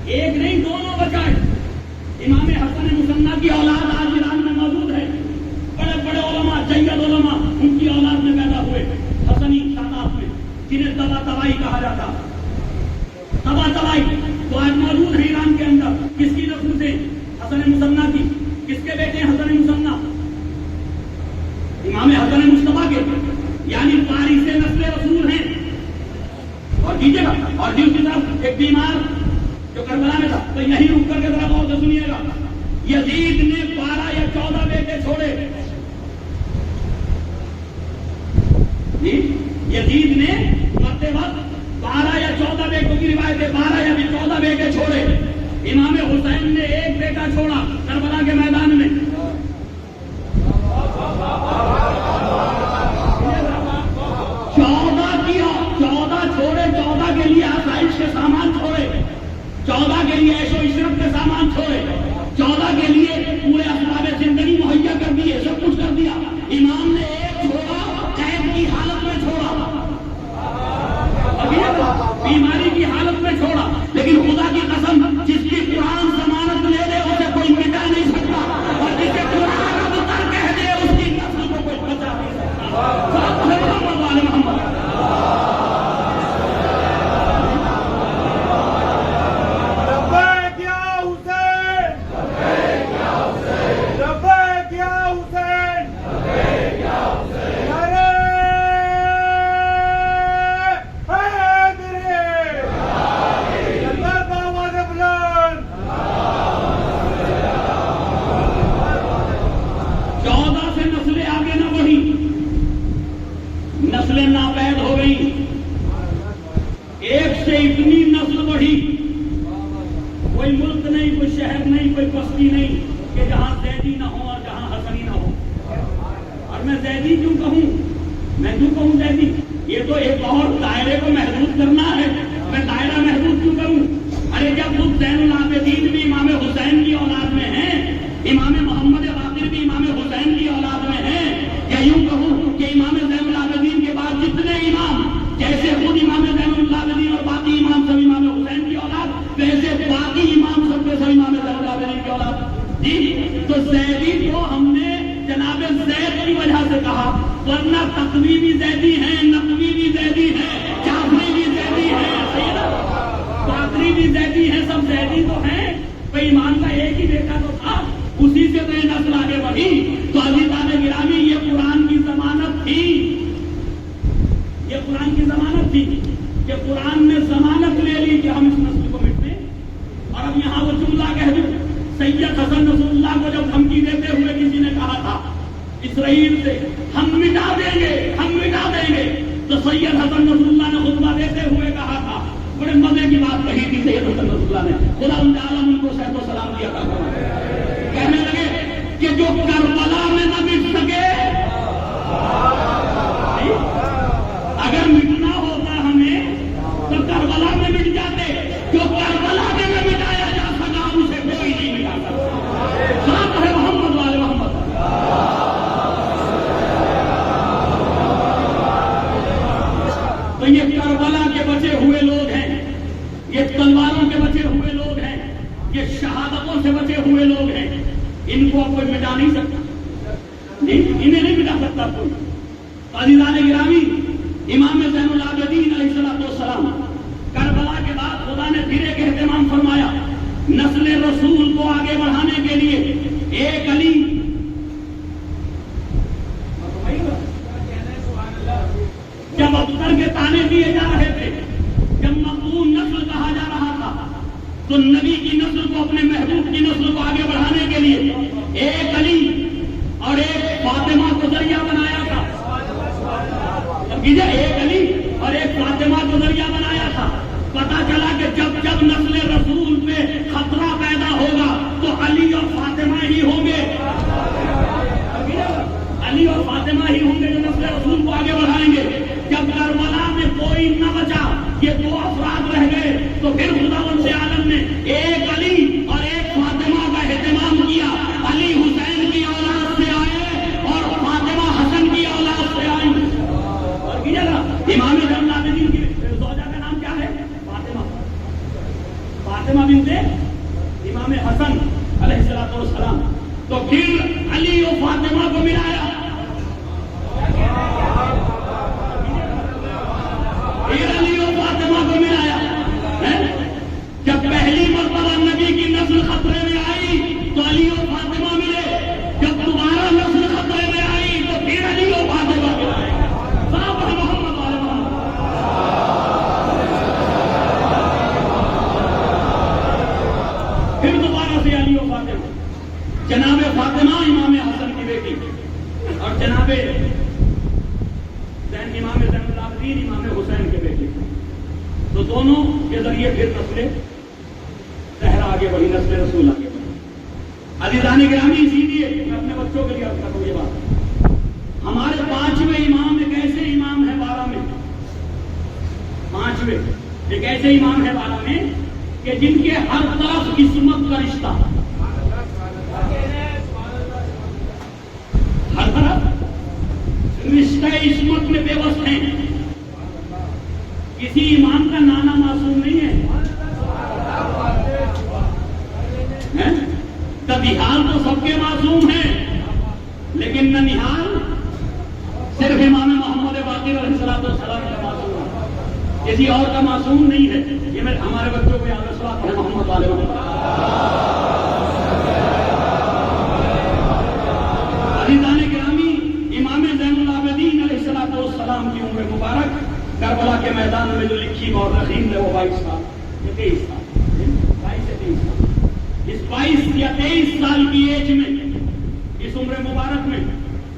ایک نہیں دونوں بچائے۔ امام حسن مصنع کی اولاد آج ایران میں موجود ہے، بڑے بڑے علماء جید علماء ان کی اولاد میں پیدا ہوئے حسنی شاداب میں، جنہیں تبا تبائی کہا جاتا، تبا تبائی تو آج موجود ہے ایران کے اندر۔ کس کی نسل سے؟ حسن مصنع کی۔ کس کے بیٹے حسن مصنع؟ امام حسن مصطفیٰ کے، یعنی وارث نسل رسول ہیں۔ اور دیجیے گا، اور دوسری طرف ایک بیمار جو کربلا میں تھا، تو یہیں رک کر کے ذرا غور سے سنیے گا۔ یزید نے 12 یا 14 بیٹے چھوڑے، یزید نے مرتے وقت 12 یا 14 بیٹوں کی روایت ہے، 12 یا 14 بیٹے چھوڑے۔ امام حسین نے ایک بیٹا چھوڑا کربلا کے میدان میں۔ 14 چھوڑے، 14 کے لیے آسائش کے سامان چھوڑے، 14 کے لیے عیش و عشرت کے سامان چھوڑے، 14 کے لیے پورے اسباب زندگی مہیا کر دیے، سب کچھ کر دیا۔ امام نے ایک چھوڑا، قید کی حالت میں چھوڑا، بیماری کی حالت میں چھوڑا، لیکن خدا کی قسم جس کی قرآن ضمانت لے دے اسے کوئی مٹا نہیں سکتا، اور جسے قرآن ابتر کہہ دے اس کی نسل کو کوئی بچا نہیں سکتا۔ محمد والے محمد نسلیں ناپید ہو گئی، ایک سے اتنی نسل بڑھی، کوئی ملک نہیں، کوئی شہر نہیں، کوئی بستی نہیں کہ جہاں زیدی نہ ہو اور جہاں حسنی نہ ہو۔ اور میں زیدی کیوں کہوں، میں کیوں کہوں زیدی؟ یہ تو ایک اور دائرے کو محدود کرنا ہے، میں دائرہ محدود کیوں کروں؟ ارے جب خود زین العابدین بھی امام حسین کی اولاد میں ہیں، امام محمد باقر بھی امام حسین کی اولاد میں ہیں، یا یوں کہوں کہ امام زین العابدین کے بعد جتنے امام، جیسے خود امام زین العابدین اور باقی امام سب امام حسین کی اولاد، ویسے باقی امام سب کے سب امام زین العابدین کی اولاد۔ جی تو زیدی کو ہم نے جناب زید کی وجہ سے کہا، ورنہ تقوی بھی زیدی ہیں، نقوی بھی زیدی ہیں، جعفری بھی زیدی ہیں، باقری بھی زیدی ہیں، سب زیدی تو ہیں۔ کوئی ایمان کا ایک ہی بیٹا تو تھا، اسی سے تو یہ نسل آگے بڑھی۔ تو عزیزان گرامی یہ قرآن کی ضمانت تھی، یہ قرآن کی ضمانت تھی کہ قرآن نے ضمانت لے لی کہ ہم اس نسل کو مٹنے۔ اور اب یہاں وہ جملہ کہہ دوں، سید حسن رسول اللہ کو جب دھمکی دیتے ہوئے کسی نے کہا تھا اسرائیل سے ہم مٹا دیں گے، ہم مٹا دیں گے، تو سید حسن رسول اللہ نے خطبہ دیتے ہوئے کہا تھا، بڑے مزے کی بات کہی تھی سید حسن رسول اللہ نے، خدا ان کے عالم ان کو صحت و سلام دیا تھا، کہنے لگے کہ جو کربلا میں نہ مٹ سکے، اگر مٹنا ہوتا ہمیں تو کربلا میں مٹ جاتے، جو کربلا میں نہ مٹایا جا سکا اسے کوئی نہیں مٹا سکتا۔ ساتھ ہے محمد والے محمد۔ تو یہ کربلا کے بچے ہوئے لوگ ہیں، یہ تلواروں کے بچے ہوئے لوگ ہیں، یہ شہادتوں سے بچے ہوئے لوگ ہیں، ان کو کوئی مٹا نہیں سکتا، انہیں نہیں مٹا سکتا کوئی۔ عزیزان گرامی، امام زین العابدین علیہ السلام کربلا کے بعد خدا نے پھر ایک اہتمام فرمایا، نسل رسول کو آگے بڑھانے کے لیے ایک علی، جب ابتر کے تانے دیے جا رہے تھے، جب مقبول نسل کہا جا رہا تھا، تو نبی کی نسل کو، اپنے محبوب کی نسل کو آگے بڑھانے کے لیے ایک علی اور ایک فاطمہ کو ذریعہ بنایا تھا۔ ایک علی اور ایک فاطمہ کو ذریعہ بنایا تھا۔ پتا چلا کہ جب جب نسل رسول فاطمہ ہی ہوں گے جو نسل رسول کو آگے بڑھائیں گے. جب کربلا میں کوئی نہ بچا، یہ دو افراد رہ گئے، تو پھر خداوند عالم نے ایک علی اور ایک فاطمہ کا اہتمام کیا. علی حسین کی اولاد سے آئے اور فاطمہ حسن کی اولاد سے آئی. اور کی جگہ امام زین العابدین کی زوجہ کا نام کیا ہے؟ فاطمہ. فاطمہ بنت امام حسن علیہ السلام. تو پھر علی و فاطمہ کو ملایا. پھر علی و فاطمہ کو ملایا. جب پہلی مرتبہ نبی کی نسل خطرے میں آئی تو علی و فاطمہ ملے. جب دوبارہ نسل خطرے میں آئی تو پھر علی و فاطمہ ملائے. صحابہ محمد والے محمد. پھر دوبارہ سے علی و فاطمہ. جناب فاطمہ امام حسن کی بیٹی اور جناب امام زین العابدین امام حسین کے بیٹے. تو دونوں کے ذریعے پھر نسل زہرا آگے بڑھی، نسل رسول آگے بڑھی. عزیزان گرامی، اسی لیے میں اپنے بچوں کے لیے عرض کرتا ہوں یہ بات. ہمارے پانچویں امام ایک ایسے امام ہے 12 میں، پانچویں ایک ایسے امام ہے 12 میں کہ جن کے ہر طرف عصمت کا رشتہ، ہر طرف رشتہ عصمت میں بے بس ہیں. کسی امام کا نانا معصوم نہیں ہے. ددیحال تو سب کے معصوم ہیں، لیکن ننیحال صرف امام محمد باقر علیہ السلام کا معصوم ہے، کسی اور کا معصوم نہیں ہے. یہ میں ہمارے بچوں کو یاد رکھوا پڑھے محمد والے. عزیزان گرامی، امام زین العابدین علیہ السلام کی عمر مبارک کربلا کے میدان میں جو لکھی مورخین نے وہ 22 سال یا 23 سال، 22 سے 23 سال. اس 22 یا 23 سال کی ایج میں، اس عمر مبارک میں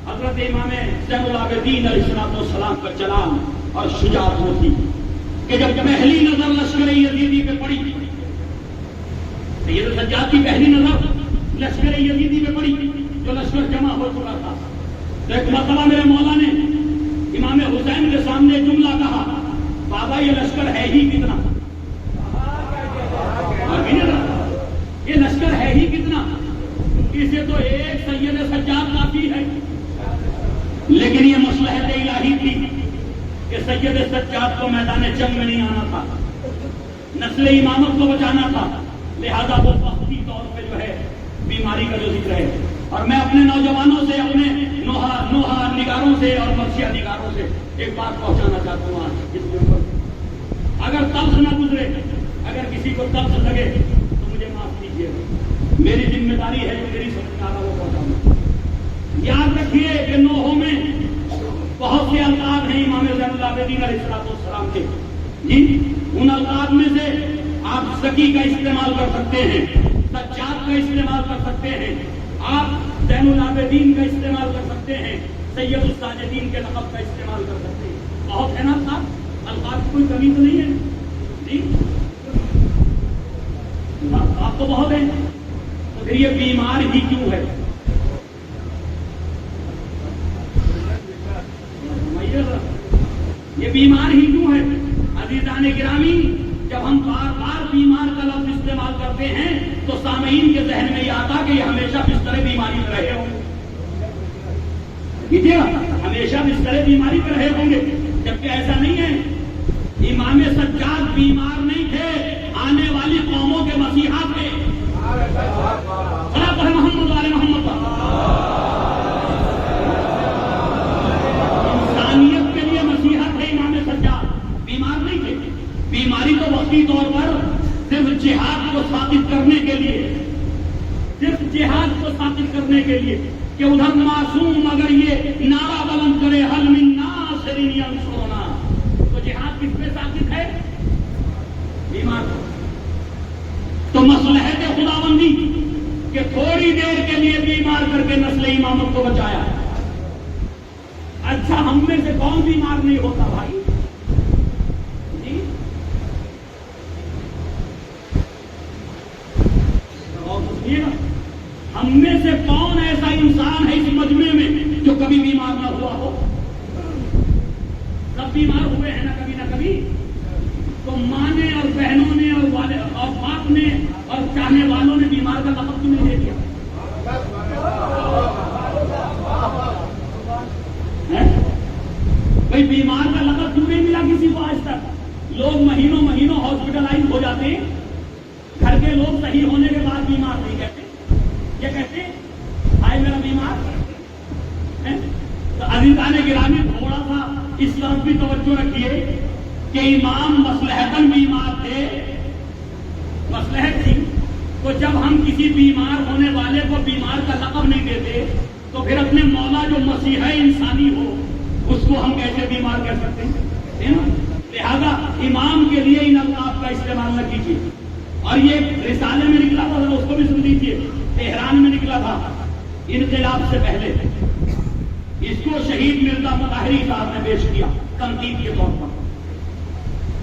حضرت امام زین العابدین علیہ السلام کا جلال اور شجاعت ہوتی کہ جب پہلی نظر لشکر یزیدی پہ پڑی، سید سجاد کی پہلی نظر لشکر یزیدی پہ پڑی جو لشکر جمع ہو چکا تھا. تو ایک مرتبہ میرے مولا نے امام حسین کے سامنے جملہ کہا، بابا یہ لشکر ہے ہی کتنا؟ یہ لشکر ہے ہی کتنا؟ اسے تو ایک سید سجاد کافی ہے. لیکن یہ مصلحت الہی تھی کہ سید سجاد کو میدان جنگ میں نہیں آنا تھا، نسل امامت کو بچانا تھا. لہذا وہ وقتی طور پہ جو ہے بیماری کا جو ذکر ہے. اور میں اپنے نوجوانوں سے، اپنے نوحہ نگاروں سے اور مرثیہ نگاروں سے ایک بات پہنچانا چاہتا ہوں آج اس کے اوپر. اگر تلخ نہ گزرے، اگر کسی کو تلخ لگے تو مجھے معاف کیجیے. میری ذمہ داری ہے جو میری سمجھ میں آ رہا وہ پہنچاؤں. یاد رکھیے کہ نوحوں میں بہت سے القاب ہیں امام زین العابدین علیہ السلام کے. جی، ان القاب میں سے آپ زکی کا استعمال کر سکتے ہیں، سجاد کا استعمال کر سکتے ہیں، آپ زین العابدین کا استعمال کر سکتے ہیں، سید الساجدین کے لقب کا استعمال کر سکتے ہیں. بہت ہے نا صاحب، القاب کی کوئی کمی تو نہیں ہے. جی، القاب تو بہت ہے. تو پھر یہ بیمار ہی کیوں ہے؟ یہ بیمار ہی کیوں ہے؟ عزیزان گرامی، جب ہم بار بار بیمار کا لفظ استعمال کرتے ہیں تو سامعین کے ذہن میں یہ آتا کہ یہ ہمیشہ بستر بیماری پہ رہے ہوں گے، ہمیشہ بستر بیماری پہ رہے ہوں گے. جبکہ ایسا نہیں ہے. امام سجاد بیمار نہیں تھے، آنے والی قوموں کے مسیحا تھے. محمد والے محمد انسانیت کے لیے مسیحا تھے امام سجاد، بیمار نہیں تھے. بیماری تو وقتی طور پر صرف جہاد کو ثابت کرنے کے لیے، صرف جہاد کو ثابت کرنے کے لیے کہ ادھر معصوم اگر یہ نعرہ بلند کرے حل من ناصر ینصرنا، تو جہاد کس پہ ثابت ہے؟ بیمار. تو مصلحت خداوندی کہ تھوڑی دیر کے لیے بیمار کر کے نسل امامت کو بچایا. اچھا، ہم میں سے کون بیمار نہیں ہوتا بھائی؟ جی، اور سنیے نا، ہم میں سے کون ایسا انسان ہے اس مجمع میں جو کبھی بیمار نہ ہوا ہو؟ سب بیمار ہوئے ہیں نہ کبھی. تو ماں نے اور بہنوں نے اور باپ نے اور چاہنے والوں نے بیمار کا لقب کیوں نہیں دے دیا؟ بھائی بیمار کا لقب کیوں نہیں ملا کسی کو آج تک؟ لوگ مہینوں ہاسپٹلائز ہو جاتے ہیں، گھر کے لوگ صحیح ہونے کے بعد بیمار نہیں کہتے، یہ کہتے بھائی میرا بیمار ہے. تو عزیزان گرامی تھوڑا سا اس طرف بھی توجہ رکھیے کہ امام مصلحتاً بیمار تھے، مصلحت تھی. تو جب ہم کسی بیمار ہونے والے کو بیمار کا لقب نہیں دیتے تو پھر اپنے مولا جو مسیح انسانی ہو اس کو ہم کیسے بیمار کہہ سکتے ہیں؟ لہذا امام کے لیے ان القاب کا استعمال نہ کیجیے. اور یہ رسالے میں نکلا تھا، اس کو بھی سن لیجیے، تہران میں نکلا تھا انقلاب سے پہلے. اس کو شہید مرزا مطہری صاحب نے پیش کیا تنقید کے طور پر.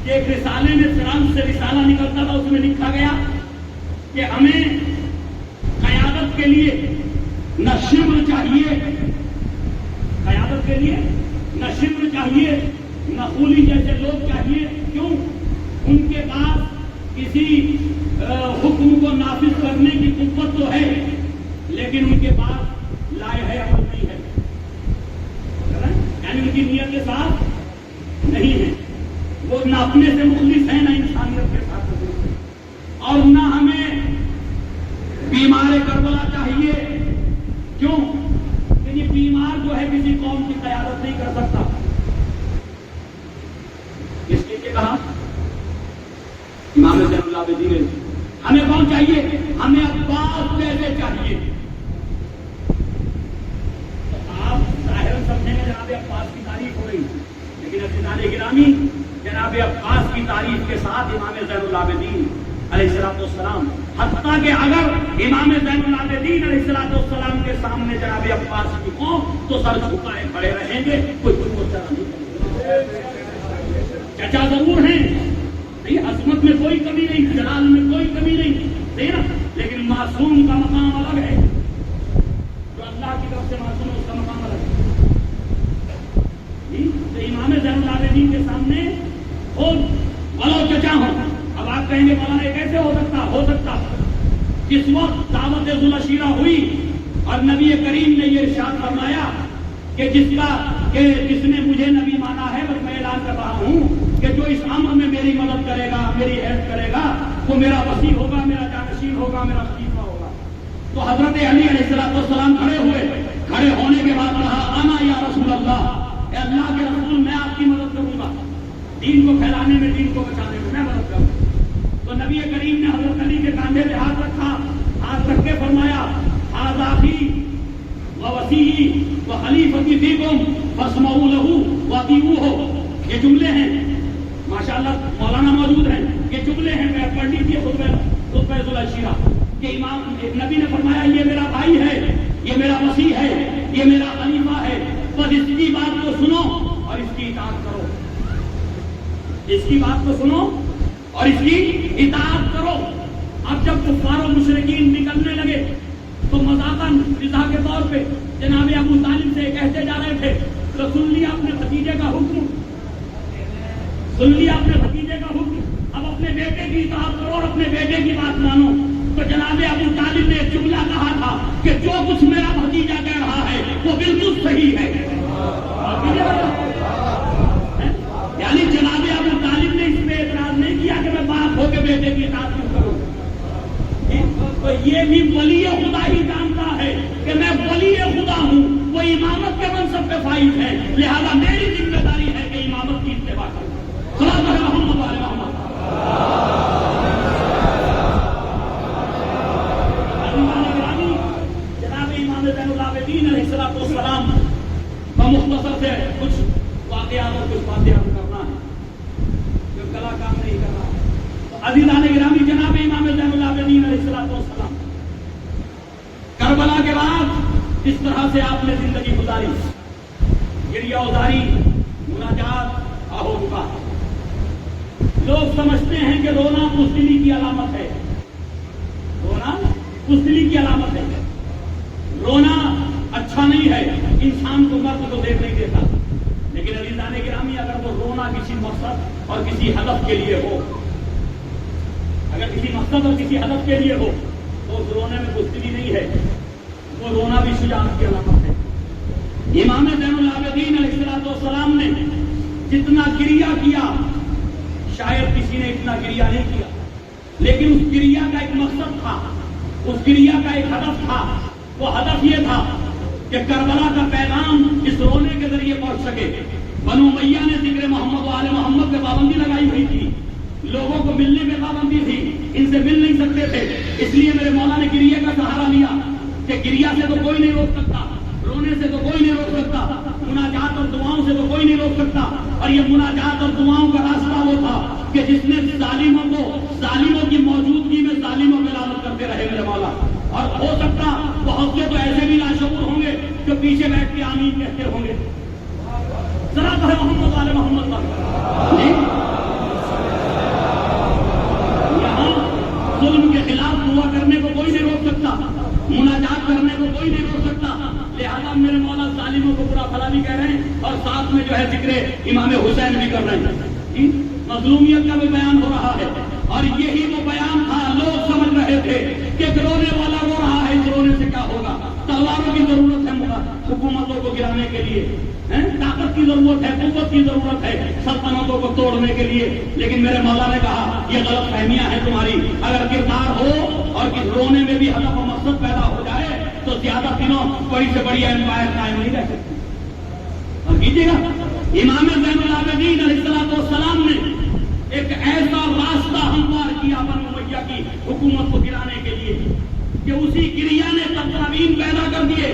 ایک رسالے میں فرانس سے رسالہ نکلتا تھا، اس میں لکھا گیا کہ ہمیں قیادت کے لیے نہ شبر چاہیے، قیادت کے لیے نہ شبر چاہیے نہ خولی جیسے لوگ چاہیے. کیوں؟ ان کے پاس کسی حکم کو نافذ کرنے کی قوت تو ہے لیکن ان کے پاس لائحہ عمل نہیں ہے، یعنی ان کی نیت کے ساتھ نہیں ہے. وہ نہ اپنے سے مخلص ہیں نہ انسانیت کے ساتھ مخلص ہیں. اور نہ ہمیں بیمار کربلا چاہیے. کیوں؟ کہ یہ بیمار جو ہے کسی قوم کی قیادت نہیں کر سکتا. اس لیے کہا امام زین العابدین نے ہمیں کون چاہیے؟ ہمیں عباس جیسے چاہیے. تو آپ ظاہر سمجھیں گے جناب عباس کی تعریف ہو رہی، لیکن عزیزان گرامی جناب عباس کی تعریف کے ساتھ امام زین العابدین علیہ السلام، حتیٰ کہ اگر امام زین العابدین علیہ السلام کے سامنے جناب عباس کی ہو تو سر جھکائے کھڑے رہیں گے، کوئی چرا نہیں کرے گا. چچا ضرور ہیں، عظمت میں کوئی کمی نہیں، جلال میں کوئی کمی نہیں، لیکن معصوم کا مقام الگ ہے. جو اللہ کی طرف سے معصوم ہے اس کا مقام الگ ہے. تو امام زین العابدین کے سامنے ہو بولو چچا ہو. اب آپ کہیں گے مولانا یہ کیسے ہو سکتا؟ جس وقت دعوت ذوالعشیرہ ہوئی اور نبی کریم نے یہ ارشاد فرمایا کہ جس نے مجھے نبی مانا ہے، بس میں اعلان کر رہا ہوں کہ جو اس امر میں میری مدد کرے گا، میری ہیلپ کرے گا، وہ میرا وسیع ہوگا، میرا جانشین ہوگا، میرا خلیفہ ہوگا. تو حضرت علی علیہ السلام کھڑے ہوئے. کھڑے ہونے کے بعد کہا انا یا رسول اللہ، اے اللہ کے رسول میں آپ کی مدد کروں گا، دین کو پھیلانے میں، دین کو بچانے میں میں مدد کروں. تو نبی کریم نے حضرت علی کے کاندھے پہ ہاتھ رکھا، ہاتھ رکھ کے فرمایا ھذا اخی ووصی وخلیفتی فیکم فاسمعوا لہ واطیعوہ. یہ جملے ہیں ماشاءاللہ مولانا موجود ہیں، یہ جملے ہیں، میں پڑھ لیجیے خطبہ ذوالعشیرہ کہ امام نبی نے فرمایا یہ میرا بھائی ہے، یہ میرا وصی ہے، یہ میرا خلیفہ ہے، بس اس کی بات کو سنو اور اس کی اطاعت کرو. اس کی بات کو سنو اور اس کی اطاعت کرو. اب جب کفار و مشرکین نکلنے لگے تو مذاقاً رضا کے طور پہ جناب ابو طالب سے کہتے جا رہے تھے تو سن لیا اپنے بھتیجے کا حکم، سن لیا اپنے بھتیجے کا حکم، اب اپنے بیٹے کی اطاعت کرو اور اپنے بیٹے کی بات مانو. تو جناب ابو طالب نے ایک جملہ کہا تھا کہ جو کچھ میرا بھتیجا کہہ رہا ہے وہ بالکل صحیح ہے. یعنی جناب ابو طالب نے اس پہ اعتراض نہیں کیا کہ میں باپ ہو کے بیٹے کی اطاعت کیوں کروں. تو یہ بھی ولی خدا ہی جانتا ہے کہ میں ولی خدا ہوں، وہ امامت کے منصب پہ فائز ہے، لہذا میری ذمہ داری ہے کہ امامت کی اتباع کروں. صلی اللہ علیہ وسلم. جناب امام زین العابدین علیہ السلام بمختصر سے کچھ واقعات اور کچھ باتیں ہم کرنا ہے، جو کلا کام نہیں کرنا. عزیزان گرامی جناب امام زین العابدین علیہ السلام کربلا کے بعد اس طرح سے آپ نے زندگی گزاری، گریہ ازاری، مناجات، آہو رکا. لوگ سمجھتے ہیں کہ رونا بزدلی کی علامت ہے، رونا بزدلی کی علامت ہے، رونا اچھا نہیں ہے. انسان کو مرد کو دیکھ نہیں دیتا. لیکن عزیزان گرامی اگر وہ رونا کسی مقصد اور کسی ہدف کے لیے ہو، اگر کسی مقصد اور کسی ہدف کے لیے ہو تو اس رونے میں بزدلی نہیں ہے، وہ رونا بھی شجاعت کی علامت ہے. امام زین العابدین علیہ السلام نے جتنا گریہ کیا شاید کسی نے اتنا گریہ نہیں کیا، لیکن اس گریہ کا ایک مقصد تھا، اس گریہ کا ایک ہدف تھا. وہ ہدف یہ تھا کہ کربلا کا پیغام اس رونے کے ذریعے پہنچ سکے. بنو امیہ نے ذکر محمد و آل محمد پہ پابندی لگائی ہوئی تھی، لوگوں کو ملنے میں پابندی تھی، ان سے مل نہیں سکتے تھے. اس لیے میرے مولا نے گریہ کا سہارا لیا کہ گریہ سے تو کوئی نہیں روک سکتا، رونے سے تو کوئی نہیں روک سکتا، مناجات اور دعاؤں سے تو کوئی نہیں روک سکتا. اور یہ مناجات اور دعاؤں کا راستہ وہ تھا کہ جس نے ظالموں کی موجودگی میں ظالموں پہ لعنت کرتے رہے میرے مولا. اور ہو سکتا بہت سے تو ایسے بھی لاشعور ہوں گے جو پیچھے بیٹھ کے آمین کہتے ہوں گے. ذرا تو ہے محمد والے محمد پر یہاں ظلم کے خلاف دعا کرنے کو کوئی نہیں روک سکتا، مناجات کرنے کو کوئی نہیں روک سکتا. لہذا میرے مولا ظالموں کو برا بھلا بھی کہہ رہے ہیں اور ساتھ میں جو ہے ذکر امام حسین بھی کر رہے ہیں. مظلومیت کا بھی بیان ہو رہا ہے اور یہی وہ بیان تھا. لوگ سمجھ رہے تھے کہ رونے والا رو رہا ہے، اس رونے سے کیا ہوگا؟ تلواروں کی ضرورت ہے حکومتوں کو گرانے کے لیے، طاقت کی ضرورت ہے، قوت کی ضرورت ہے سلطنتوں کو توڑنے کے لیے. لیکن میرے مولا نے کہا یہ غلط فہمیاں ہیں تمہاری. اگر کردار ہو اور کس رونے میں بھی ہدف و مقصد پیدا ہو جائے تو زیادہ دنوں بڑی سے بڑی امپائر قائم نہیں رہ سکتی. اور کیجیے گا امام زین العابدین علیہ السلام نے ایک ایسا راستہ ہموار کیا بنو امیہ کی حکومت کو گرانے کے لیے کہ اسی گریہ نے تباہین پیدا کر دیے.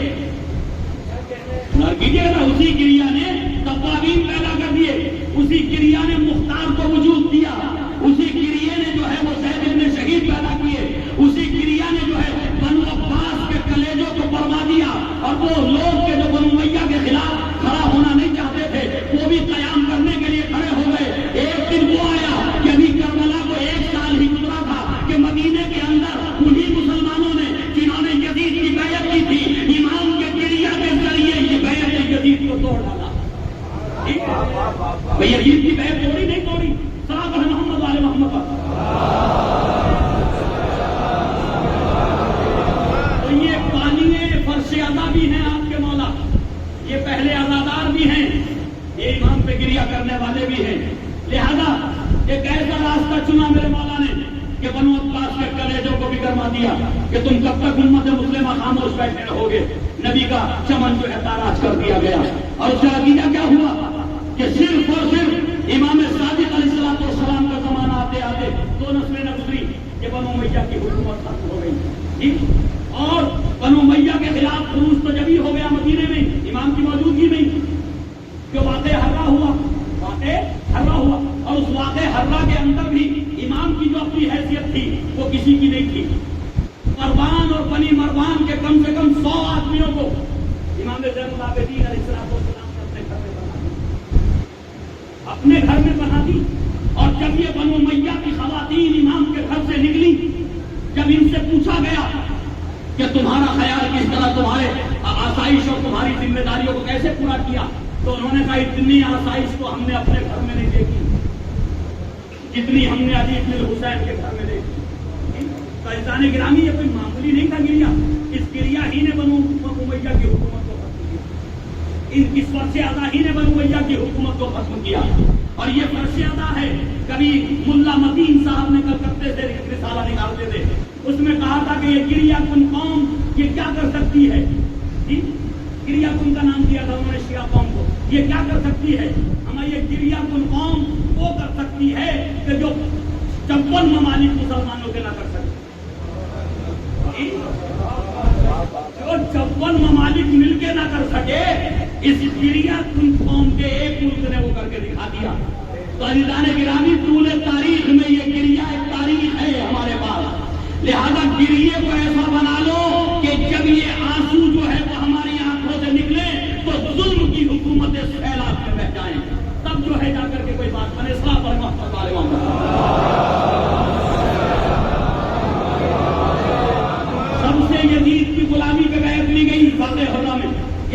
کیجیے گا اسی گریہ نے تباہین پیدا کر دیے، اسی گریہ نے مختار کو وجود دیا، اسی گریہ نے جو ہے وہ زید بن شہید پیدا کیے، اسی گریہ نے جو ہے بنو عباس کے کلیجوں کو بروا دیا. اور وہ لوگ کے جو بنو امیہ کے خلاف کھڑا ہونا نہیں چاہتے تھے وہ بھی قیام کرنے کے لیے کھڑے ہو گئے. ایک دن وہ آیا کہ ابھی کربلا کو 1 سال ہی گزرا تھا کہ مدینے کے اندر انہی مسلمانوں نے جنہوں نے یزید کی بیعت کی تھی امام کے گریہ کے ذریعے یہ بیعت یزید کو توڑ ڈالا. یزید کی بیعت توڑی نہیں توڑی، صحابہ محمد والے محمد پر. تو یہ پانی فرش ادا بھی ہیں آپ کے مولا، یہ پہلے ازادار بھی ہیں، یہ امام پہ گریہ کرنے والے بھی ہیں. لہذا ایک ایسا راستہ چنا میرے مولا نے کہ بنو عباس کے کلیجوں کو بھی گرما دیا کہ تم کب تک امت مسلمہ خاموش بیٹھے رہو گے. نبی کا چمن جو ہے تاراج کر دیا گیا اور اس کا نتیجہ کیا ہوا کہ صرف اور صرف امام صادق علیہ السلام کا زمانہ آتے آتے 2 نسلیں نہ گزری کہ بنو امیہ کی حکومت ختم ہو گئی. اور بنو امیہ کے خلاف خروج تو جبھی ہو گیا مدینے میں امام کی موجودگی میں جو واقع ہررا ہوا اور اس واقع ہررا کے اندر بھی امام کی جو اپنی حیثیت تھی وہ کسی کی نہیں تھی. مروان اور بنی مروان کے کم سے کم 100 آدمیوں کو امام زین العابدین علیہ السلام نے اپنے گھر میں بنا دی. اور جب یہ بنو امیہ کی خواتین امام کے گھر سے نکلی، جب ان سے پوچھا گیا کہ تمہارا خیال کس طرح تمہارے آسائش اور تمہاری ذمہ داریوں کو کیسے پورا کیا، تو انہوں نے کہا اتنی آسائش تو ہم نے اپنے گھر میں نہیں دیکھی جتنی ہم نے علی بن الحسین کے گھر میں دیکھی. فیضان گرامی یہ کوئی معمولی نہیں تھا گریہ، اس گریہ ہی نے بنو امیہ کی حکومت کو ختم کیا، اس فرش ادا ہی نے بنو امیہ کی حکومت کو ختم کیا. اور یہ فرش ادا ہے. کبھی ملا متین صاحب نے کلکتے سے رسالہ نکالتے تھے، اس میں کہا تھا کہ یہ گریہ کن قوم یہ کیا کر سکتی ہے. گریہ کن کا نام دیا تھا انہوں نے شیعہ قوم کو. یہ کیا کر سکتی ہے؟ ہمیں یہ گریہ کن قوم وہ کر سکتی ہے کہ جو 56 ممالک مسلمانوں کے نہ کر سکتے. جو 56 ممالک مل کے نہ کر سکے اس گریہ کن قوم کے ایک ملک نے وہ کر کے دکھا دیا. تو عزیزان گرامی طول تاریخ میں یہ گریہ ایک تاریخ ہے ہمارے پاس. لہذا گریہ کو ایسا بنا لو کہ جب یہ آنسو جو ہے وہ ہماری آنکھوں سے نکلے تو ظلم کی حکومتیں سیلاب میں بہ جائیں، تب جو ہے جا کر کے کوئی بات بنے. اصلاح پر محمد والے سب سے یزید کی غلامی پہ بیعت لی گئی واقع ہررا میں.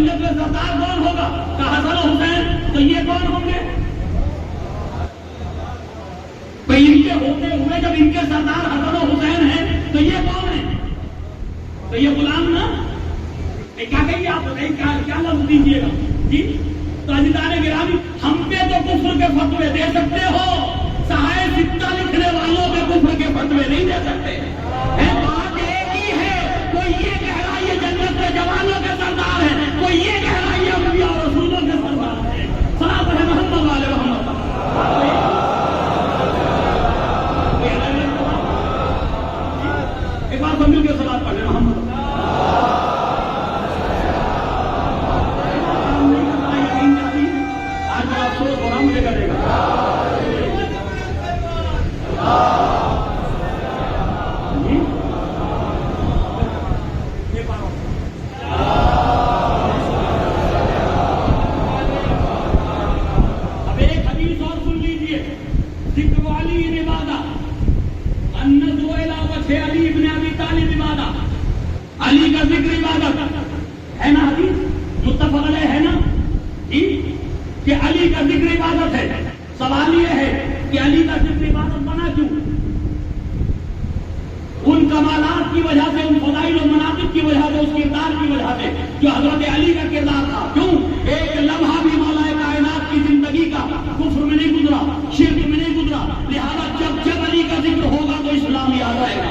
جنت میں سردار کون ہوگا؟ کہا حسن و حسین، تو یہ کون ہوں گے؟ بھائی ان کے ہوتے ہوئے جب ان کے سردار حسن و حسین ہیں تو یہ کون ہے؟ تو یہ غلام نا؟ کیا کہیے آپ بتائیے، کیا لفظ دیجیے گا جی؟ تو عزیزان گرامی، ہم پہ تو کفر کے فتوے دے سکتے ہو، سہائے ستہ لکھنے والوں پہ کفر کے فتوے نہیں دے سکتے۔ بات ایک ہی ہے، کوئی یہ کہہ رہا ہے یہ جنت کے جوانوں کے سردار ہیں، کوئی یہ کہہ رہا ہے یہ انبیاء اور رسولوں کے سردار ہیں۔ صلاۃ ہے محمد والے محمد۔ ایک بار مل کے صلاۃ پڑھیں محمد۔ مجھے کرے گا اب ایک حدیث اور سن لیجیے، ذکر علی عبادہ النظر الی وجہ علی ابن ابی طالب عبادہ، علی کا ذکر عبادت ہے نا، حدیث متفق علیہ ہے نا کہ علی کا ذکر عبادت ہے۔ سوال یہ ہے کہ علی کا ذکر عبادت بنا کیوں؟ ان کمالات کی وجہ سے، ان فضائل و مناقب کی وجہ سے، اس کردار کی وجہ سے جو حضرت علی کا کردار تھا۔ کیوں؟ ایک لمحہ بھی مولا کائنات کی زندگی کا کفر میں نہیں گزرا، شرک میں نہیں گزرا، لہذا جب جب علی کا ذکر ہوگا تو اسلام یاد آئے گا،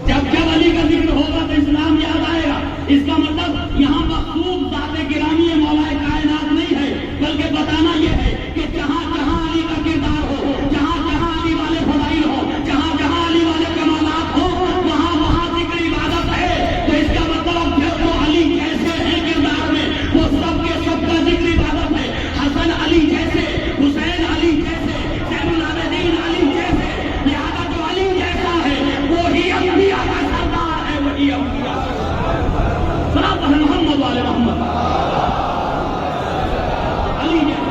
جب جب علی کا ذکر ہوگا تو اسلام یاد آئے گا۔ اس کا مطلب یہاں مخصوص ذات گرامی مولا کائنات نہیں ہے، بلکہ بتانا یہ ہے کہ جہاں جہاں علی کا کردار ہو، جہاں جہاں علی والے فضائل ہو، جہاں جہاں علی والے کمالات ہو، وہاں وہاں ذکر عبادت ہے۔ تو اس کا مطلب جو علی جیسے ہیں کردار میں، وہ سب کے سب کا ذکر عبادت ہے۔ حسن علی جیسے، حسین علی جیسے، زین العابدین علی جیسے، لہذا جو علی جیسا ہے وہی انبیاء کا سردار ہے، وہی انبیاء کا صلاۃ ہے محمد والے محمد۔ علی جیسا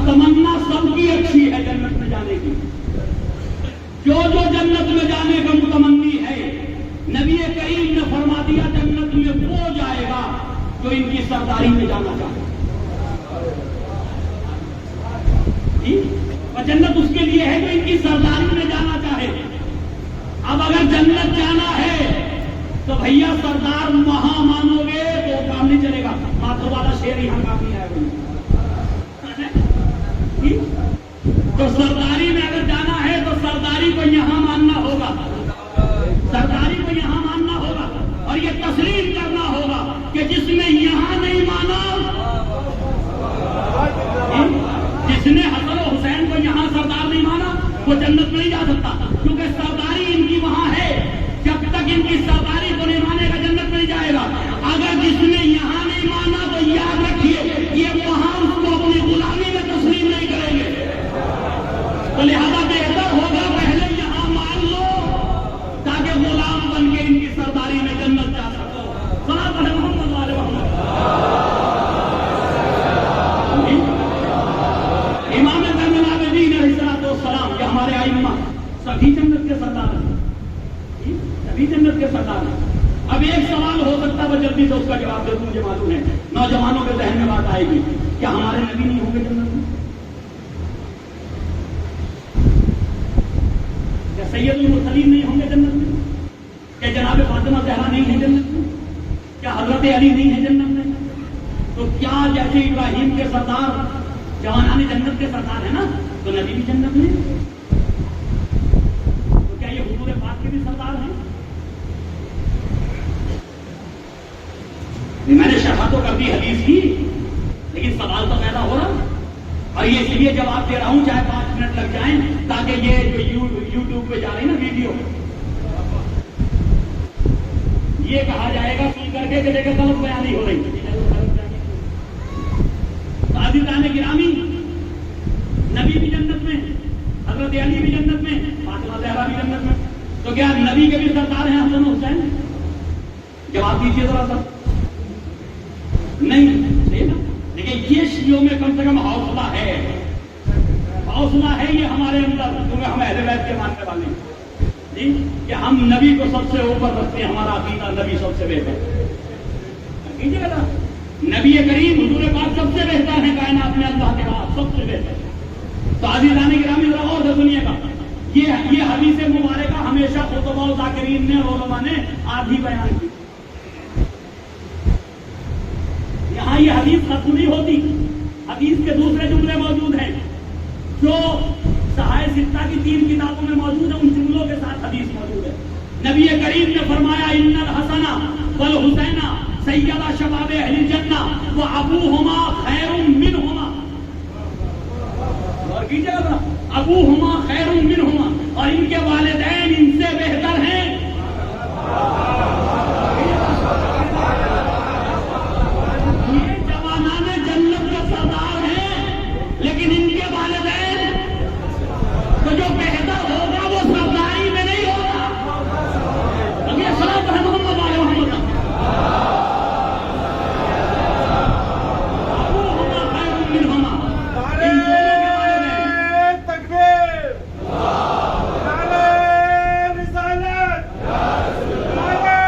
تمنا سب کی اچھی ہے جنت میں جانے کی، جو جنت میں جانے کا متمنی ہے، نبی کریم نے فرما دیا جنت میں وہ جائے گا جو ان کی سرداری میں جانا چاہے، اور جنت اس کے لیے ہے جو ان کی سرداری میں جانا چاہے۔ اب اگر جنت جانا ہے تو بھیا سردار وہاں مانو گے تو کام نہیں چلے گا، ماتھو والا شیر یہاں کافی ہے۔ تو سرداری میں اگر جانا ہے تو سرداری کو یہاں ماننا ہوگا، سرداری کو یہاں ماننا ہوگا، اور یہ تسلیم کرنا ہوگا کہ جس نے یہاں نہیں مانا، جس نے حسن و حسین کو یہاں سردار نہیں مانا، وہ جنت میں نہیں جا سکتا، کیونکہ سرداری ان کی وہاں ہے۔ جب تک ان کی سرداری کو نہیں مانے گا جنت میں نہیں جائے گا۔ اگر جس نے یہاں نہیں مانا تو یاد رکھیے یہ وہاں اس کو اپنی غلامی میں تسلیم نہیں کریں گے، تو لہذا بہتر ہوگا پہلے یہاں مان لو تاکہ غلام بن کے ان کی سرداری میں جنت جا سکو۔ صلاۃ ہے محمد والے محمد۔ امام زین العابدین علیہ السلام کے ہمارے ائمہ سبھی جنت کے سردار ہیں، سبھی جنت کے سردار ہیں۔ اب ایک سوال ہو سکتا ہے، وہ جلدی سے اس کا جواب دے دوں، مجھے معلوم ہے نوجوانوں کے ذہن میں بات آئے گی، کیا ہمارے نبی نہیں ہوں گے جنت میں؟ کیا سید المرسلین نہیں ہوں گے جنت میں؟ کیا جناب فاطمہ زہرا نہیں ہے جنت میں؟ کیا حضرت علی نہیں ہے جنت میں؟ تو کیا جیسے ابراہیم کے سردار جوانان جنت کے سردار ہے نا، تو نبی بھی جنت میں؟ تو کیا یہ حضور پاک کے بھی سردار ہیں؟ تو کر دی حدیث کی، لیکن سوال تو پیدا ہو رہا، اور یہ اس لیے جواب دے رہا ہوں چاہے 5 منٹ لگ جائیں، تاکہ یہ جو یوٹیوب پہ جا رہی نا ویڈیو، یہ کہا جائے گا سن کر کے کہ دیکھیں غلط بیانی ہو رہی ہے۔ عزیزان گرامی، نبی بھی جنت میں، حضرت علی بھی جنت میں، فاطمہ زہرا بھی جنت میں، تو کیا نبی کے بھی سردار ہیں حسن و حسین؟ جواب دیجیے ذرا سا، نہیں نا؟ لیکن یہ شیعوں میں کم سے کم حوصلہ ہے، حوصلہ ہے یہ ہمارے اندر، کیونکہ ہم اہل بیت کے ماننے والے ہیں کہ ہم نبی کو سب سے اوپر رکھتے ہیں، ہمارا عقیدہ نبی سب سے بہتر ہے، نبی کریم حضور پاک سب سے بہتر ہے کائنات میں، اللہ کے بعد سب سے بہتر ہے۔ تو عزیزان گرامی ذرا اور سنیے گا، یہ حدیث مبارکہ ہمیشہ خطبہ و ذاکرین نے اور علماء نے آدھی بیان کی، یہاں یہ حدیث ختم نہیں ہوتی، حدیث کے دوسرے جملے موجود ہیں جو صحائف ستہ کی 3 کتابوں میں موجود ہیں، ان جملوں کے ساتھ حدیث موجود ہے۔ نبی کریم نے فرمایا ان الحسن والحسین سیدہ شباب اہل الجنہ وابوہما خیر منہما، اور کیجئے گا ابوہما خیر منہما، اور ان کے والدین ان سے بہتر ہیں۔ یہ جوانان جنت کا سردار ہیں، لیکن ان کے والدین تو جو بہتر ہوگا وہ سرداری میں نہیں ہوگا۔ اب یہ صلاۃ ہے محمد علیہ محمد، ابوہما خیر منہما، ان دونوں کے والدین تکبیر، نعرہ رسالت، نعرہ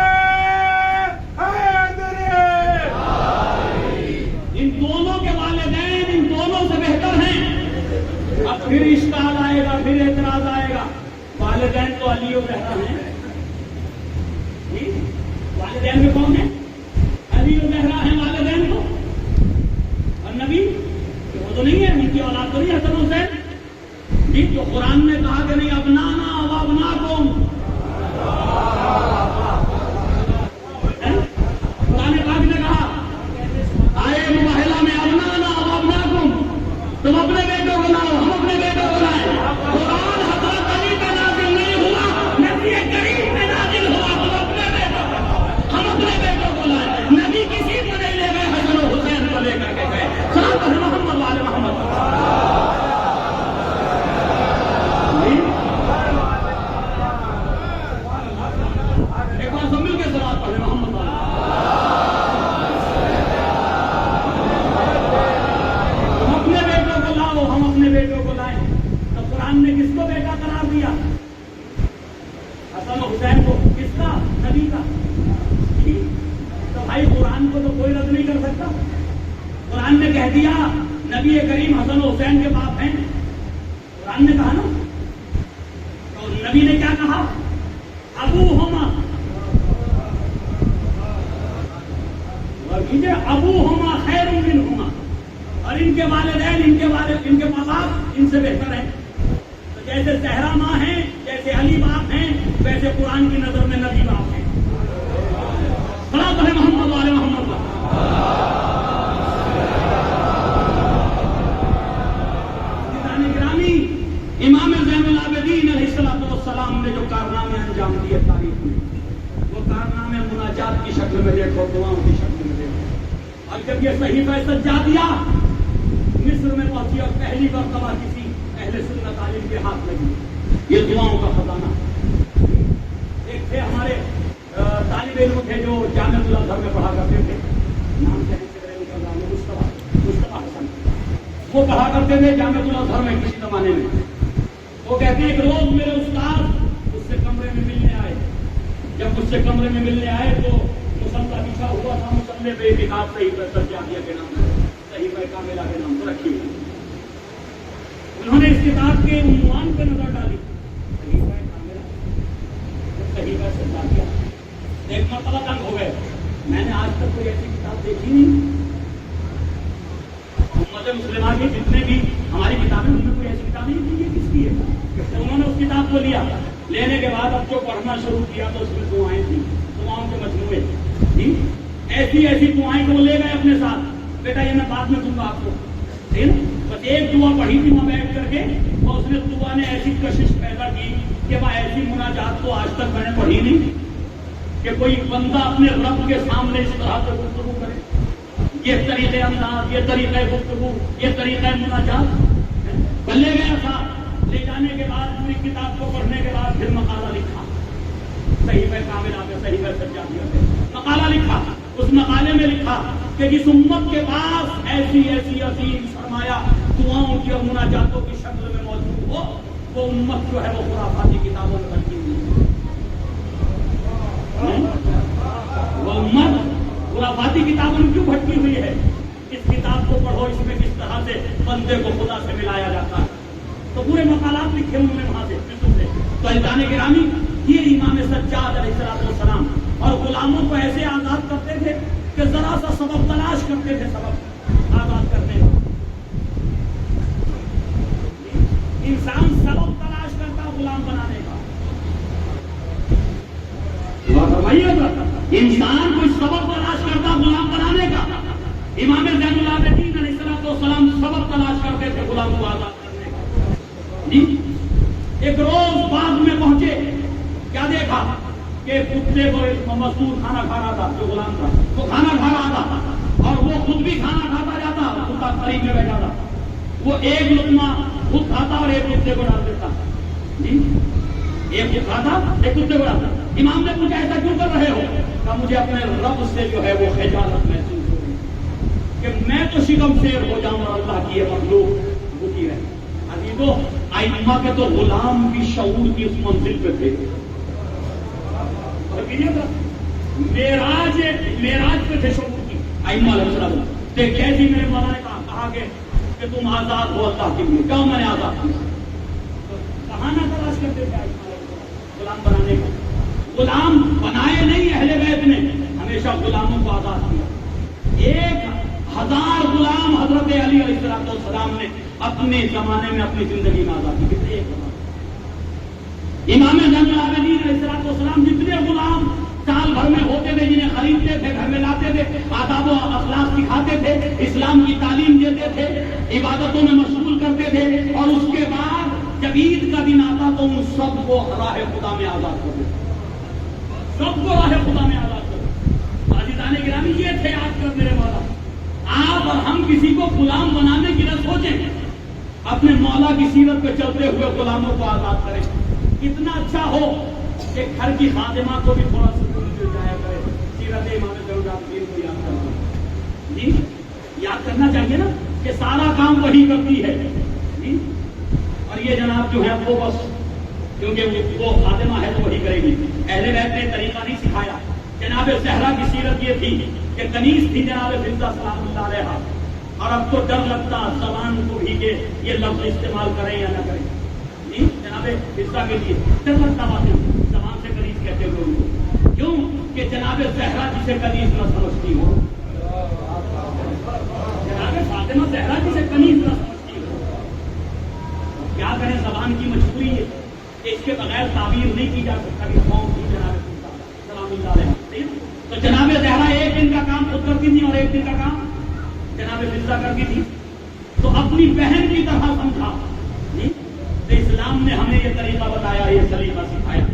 حیدری، ان دونوں کے والدین ان دونوں سے بہتر ہیں۔ اب پھر اشکال آئے گا، پھر اعتراض آئے گا، والدین تو علی و زہرا ہیں، والدین میں کون ہے؟ علی و زہرا ہیں والدین تو، اور نبی وہ تو نہیں ہے، ان کی اولاد تو نہیں حسن و حسین جی، جو قرآن نے کہا کہ نہیں ابنانا و ابناکم، قرآن پاک نے کہا آئے مباہلہ میں ابنانا و ابناکم، تم اپنے بیٹوں کو لاؤ، ہم اپنے بیٹوں کو لائیں۔ قرآن حضرت علی پہ نازل نہیں ہوا، نبی کریم پہ نازل ہوا، تم اپنے بیٹوں کو لاؤ، ہم اپنے بیٹوں کو لائیں۔ نبی کسی کو نہیں لے گئے، حسن و حسین کو لے کر کے گئے۔ صلاۃ ہے محمد والے محمد۔ ایک بار سب مل کے صلاۃ پڑھیں محمد والے۔ تم اپنے بیٹوں کو لاؤ، ہم اپنے بیٹوں کو لائیں۔ تو قرآن نے کس کو بیٹا قرار دیا؟ حسن و حسین کو، کس کا؟ نبی کا۔ تو بھائی قرآن کو تو کوئی رد نہیں کر سکتا، قرآن نے کہہ دیا نبی کریم حسن و حسین کے باپ ہیں، قرآن نے کہا نا، تو نبی نے کیا کہا؟ ابوہما، اور کیجئے ابوہما خیر منہما، اور ان کے والدین ان کے ماں باپ ان سے بہتر ہیں۔ تو جیسے زہرا ماں ہیں، جیسے علی باپ ہیں، ویسے قرآن کی نظر میں نبی باپ ہیں۔ صلاۃ ہے محمد والے محمد۔ گرامی، امام زین العابدین علیہ السلام نے جو کارنامے انجام دیے تاریخ میں، وہ کارنامے مناجات کی شکل میں دیکھو، دعاؤں کی شکل میں دیکھو۔ اور جب یہ صحیفہ سجادیہ مصر میں پہنچی اور پہلی مرتبہ کسی اہل سنت عالم کے ہاتھ لگی، یہ دعاؤں کا خزانہ۔ ایک تھے ہمارے طالب علم تھے جو جامعۃ الازہر میں پڑھا کرتے تھے، نام سے مصطفیٰ حسن، وہ پڑھا کرتے تھے جامعۃ الازہر میں کسی زمانے میں۔ وہ کہتے ہیں ایک روز میرے استاد اس سے کمرے میں ملنے آئے، جب مجھ سے کمرے میں ملنے آئے تو مصلح بچھا ہوا تھا، مصلح پہ کتاب صحیفہ سجادیہ کے نام سے، صحیفہ کاملہ کے نام سے رکھی ہوئی۔ انہوں نے اس کتاب کے عنوان پہ نظر ڈالی، صحیفہ کاملہ، صحیفہ سجادیہ۔ ایک مرتبہ تنگ ہو گئے، میں نے آج تک کوئی ایسی کتاب دیکھی نہیں، امت مسلمہ کی جتنے بھی ہماری کتابیں ان میں کوئی ایسی کتاب نہیں تھی، یہ کس کی ہے؟ تو انہوں نے اس کتاب کو لیا، لینے کے بعد اب جو پڑھنا شروع کیا تو اس میں دعائیں تھیں، دعاؤں کے مجموعے تھے۔ ایسی ایسی دعائیں کو لے گئے اپنے ساتھ، بیٹا یہ میں بعد میں دوں گا آپ کو، ٹھیک ہے؟ بس ایک دعا پڑھی تھی وہاں بیٹھ کر کے، اور اس نے دعا نے ایسی کشش پیدا کی کہ وہ ایسی مناجات تو آج تک میں نے پڑھی نہیں کہ کوئی بندہ اپنے رب کے سامنے اس طرح سے گفتگو کرے. یہ طریقے انداز، یہ طریقہ گفتگو، یہ طریقہ مناجات. لے گیا تھا، لے جانے کے بعد پوری کتاب کو پڑھنے کے بعد پھر مقالہ لکھا، صحیح میں کامل آ گیا، صحیح میں سجادی آ گیا، مقالہ لکھا. اس مقالے میں لکھا کہ جس امت کے پاس ایسی ایسی عظیم سرمایہ دعاؤں کی اور مناجاتوں کی شکل میں موجود ہو، وہ امت جو ہے وہ خرافاتی کتابوں میں بھٹکی ہوئی ہے. وہ امت خرافاتی کتابوں میں کیوں بھٹکی ہوئی ہے؟ اس کتاب کو پڑھو، اس میں کس طرح سے بندے کو خدا سے ملایا جاتا ہے. تو پورے مقالات لکھے انہوں نے وہاں سے. تو عزیزان گرامی، یہ امام سجاد علیہ السلام اور غلاموں کو ایسے آزاد کرتے تھے کہ ذرا سا سبب تلاش کرتے تھے، سبب آزاد کرنے کا. انسان سبب تلاش کرتا غلام بنانے کا. انسان کوئی سبب تلاش کرتا غلام بنانے کا. امام زین العابدین علیہ السلام سبب تلاش کرتے تھے غلام کو آزاد کرنے کا. جی ایک روز باغ میں پہنچے، کیا دیکھا کہ کتے کو مزدور کھانا کھا رہا تھا، جو غلام تھا وہ کھانا کھا رہا تھا اور وہ خود بھی کھانا کھاتا جاتا، کتا قریب میں بیٹھا تھا. وہ ایک لقمہ خود کھاتا اور ایک کتے کو ڈال دیتا. جی ایک خود کھاتا، ایک کتے کو ڈالتا. امام نے پوچھا ایسا کیوں کر رہے ہو؟ کہ مجھے اپنے رب سے جو ہے وہ خجالت محسوس ہو رہی کہ میں تو شکم شیر ہو جاؤں اور اللہ کی یہ مخلوق بھوکی رہے. عزیزو، ائمہ کے تو غلام بھی شعور کی اس منزل پہ تھے. معراج پہ تھے شعور کی ائمہ علیہ السلام. کیسی میرے مولا نے کہا کہ تم آزاد ہو اللہ کے لیے. کیوں میں نے آزاد کیا؟ بہانہ تلاش کرتے تھے غلام بنانے کا. غلام بنائے نہیں اہل بیت نے، ہمیشہ غلاموں کو آزاد کیا. 1000 غلام حضرت علی علیہ السلام نے اپنے زمانے میں اپنی زندگی میں آزاد کی. کتنے امام زین العابدین علیہ السلام جتنے غلام سال بھر میں ہوتے تھے، جنہیں خریدتے تھے، گھر میں لاتے تھے، آداب و اخلاق سکھاتے تھے، اسلام کی تعلیم دیتے تھے، عبادتوں میں مشغول کرتے تھے، اور اس کے بعد جب عید کا دن آتا تو ان سب کو راہ خدا میں آزاد کرتے تھے. سب کو راہ خدا میں آزاد کرتے. عزیزان گرامی، یہ تھے آج کل میرے مولا. آپ اور ہم کسی کو غلام بنانے کی نہ سوچیں، اپنے مولا کی سیرت پہ چلتے ہوئے غلاموں کو آزاد کریں. اتنا اچھا ہو کہ گھر کی خادمہ کو بھی تھوڑا سکون مل جایا کرے. سیرت امام زین العابدین کو یاد کرنا، جی یاد کرنا چاہیے نا کہ سارا کام وہی کرتی ہے. جی اور یہ جناب جو ہے وہ بس کیونکہ وہ خادمہ ہے تو وہی کرے گی. اہل بیت نے طریقہ نہیں سکھایا. جناب زہرا کی سیرت یہ تھی کہ کنیز تھی جناب فضہ سلام اللہ علیہا، اور اب تو ڈر لگتا زبان کو بھی کہ یہ لفظ استعمال کریں یا نہ کریں. جی جناب فضہ کے لیے ڈر لگتا باتیں زبان سے کنیز کہتے ہوئے ان کو. کیوں کہ جناب زہرا جسے کنیز نہ سمجھتی ہو، جناب فاطمہ زہرا جسے کنیز نہ سمجھتی ہو، کیا کریں؟ زبان کی مجبوری ہے کہ اس کے بغیر تعبیر نہیں کی جا سکتا کہ قوم کی جناب سلام اللہ علیہ. تو جناب زہرا ایک دن کا کام خود کرتی تھی اور ایک دن کا کام جناب فضہ کرتی تھی. تو اپنی بہن کی طرح سمجھا. تو اسلام نے ہمیں یہ طریقہ بتایا، یہ سلیقہ سکھایا.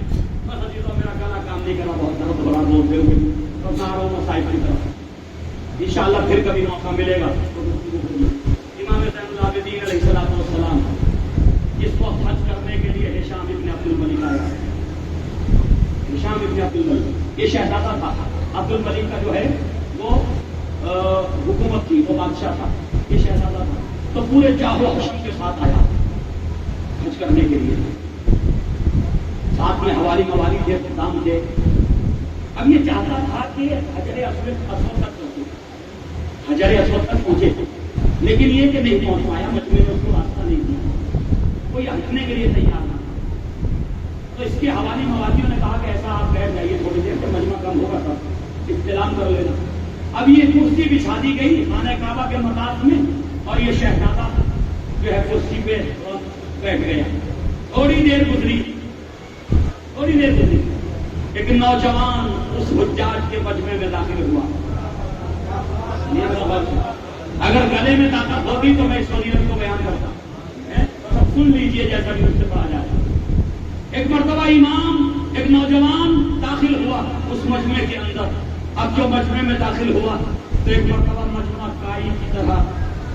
بس عزیزو، میرا گلا کام نہیں کرا، بہت درد بڑا بولتے ہوئے تو ساروں مسائل کی طرف انشاءاللہ پھر کبھی موقع ملے گا. امام زین العابدین علیہ السلام جس کو حج کرنے کے لیے ہشام ابن عبد الملک آیا. ہشام ابن عبد الملک یہ شہزادہ تھا. عبد الملک کا جو ہے وہ حکومت تھی، وہ بادشاہ تھا، یہ شہزادہ تھا. تو پورے جاہو حشم کے ساتھ آیا حج کرنے کے لیے. ساتھ میں حوالی موالی تھے، دام تھے. اب یہ چاہتا تھا کہ حجر اسود تک پہنچے، حجر اسود تک پہنچے، لیکن یہ کہ نہیں پہنچ پایا. مجمع میں اس کو راستہ نہیں دیا، کوئی ہٹنے کے لیے تیار نہ. تو اس کے حوالی موالیوں نے کہا کہ ایسا آپ بیٹھ جائیے تھوڑی دیر سے، مجمع کم ہوگا تھا، استعلام کر لینا. اب یہ کرسی بچھا دی گئی خانہ کعبہ کے مطاف میں، اور یہ شہزادہ جو ہے کرسی پہ بیٹھ گیا. تھوڑی دیر گزری، ایک نوجوان اس حجاج کے مجمع میں داخل ہوا. اگر گلے میں طاقت ہوگی تو میں اس فضیلت کو بیان کرتا ہوں، سب سن لیجئے جیسا بھی مجھ سے پڑھا جائے۔ ایک مرتبہ امام ایک نوجوان داخل ہوا اس مجمع کے اندر۔ اب جو مجمع میں داخل ہوا تو ایک مرتبہ مجمع کائی کی طرح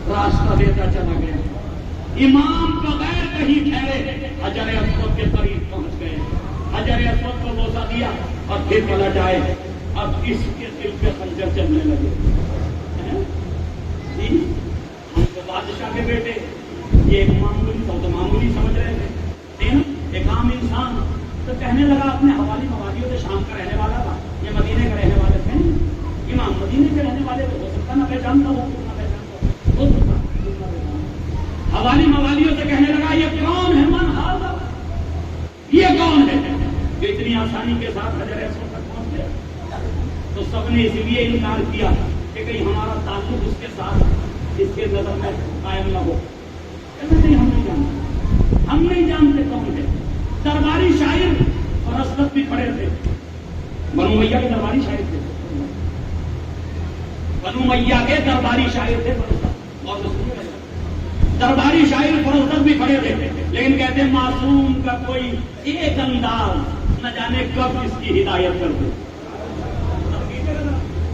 راستہ دیتا چلا گیا۔ امام بغیر کہیں ٹھہرے حجر اسود کے قریب پہنچ گئے، حجر اسود کو بوسہ دیا اور پھر پلٹ آئے۔ اب اس کے دل پہ خنجر چلنے لگے۔ ہم تو بادشاہ کے بیٹے، یہ ایک معمولی سمجھ رہے تھے، ایک عام انسان تو کہنے لگا اپنے حوالی موادیوں سے شام کا رہنے والا تھا، یہ مدینے کے رہنے والے تھے، امام مدینے کے رہنے والے تو ہو سکتا نہ پہچانتا ہو، ہو سکتا حوالی موالیوں سے کہنے لگا یہ کون ہے؟ من ہاذا، یہ کون ہے جو اتنی آسانی کے ساتھ حجر اسود تک پہنچ گیا؟ تو سب نے اس لیے انکار کیا کہ کہیں ہمارا تعلق اس کے ساتھ اس کے نظر میں قائم نہ ہو۔ نہیں، ہم نہیں جانتے، ہم نہیں جانتے کون ہے۔ درباری شاعر اور اسد بھی کھڑے تھے، بنو امیہ کے درباری شاعر تھے، بنو امیہ کے درباری شاعر تھے، اور درباری شاعر فرزدق بھی کھڑے تھے، لیکن کہتے ہیں معصوم کا کوئی ایک انداز نہ جانے کب اس کی ہدایت کر دے،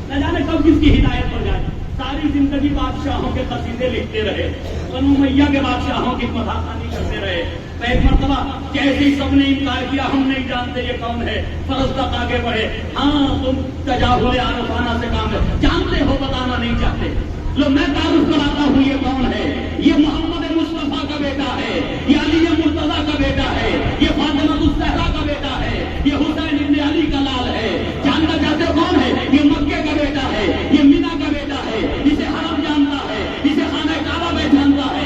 نہ جانے کب کس کی ہدایت ہو جائے۔ ساری زندگی بادشاہوں کے قصیدے لکھتے رہے، بنو امیہ کے بادشاہوں کی مداحخوانی کرتے رہے۔ ایک مرتبہ جیسے ہی سب نے انکار کیا ہم نہیں جانتے یہ کون ہے، فرزدق آگے بڑھے، ہاں تم تجاہل عارفانہ سے کام ہے، جانتے ہو بتانا نہیں چاہتے، لو میں تعارف کراتا ہوں یہ کون ہے، یہ محمد مصطفیٰ کا بیٹا ہے، یہ علی مرتضیٰ کا بیٹا ہے، یہ فاطمہ الزہرا کا بیٹا ہے، یہ حسین ابن علی کا لال ہے۔ جاننا چاہتے ہو کون ہے؟ یہ مکے کا بیٹا ہے، یہ مینا کا بیٹا ہے، اسے حرم جانتا ہے، اسے خانہ کعبہ پہچانتا ہے۔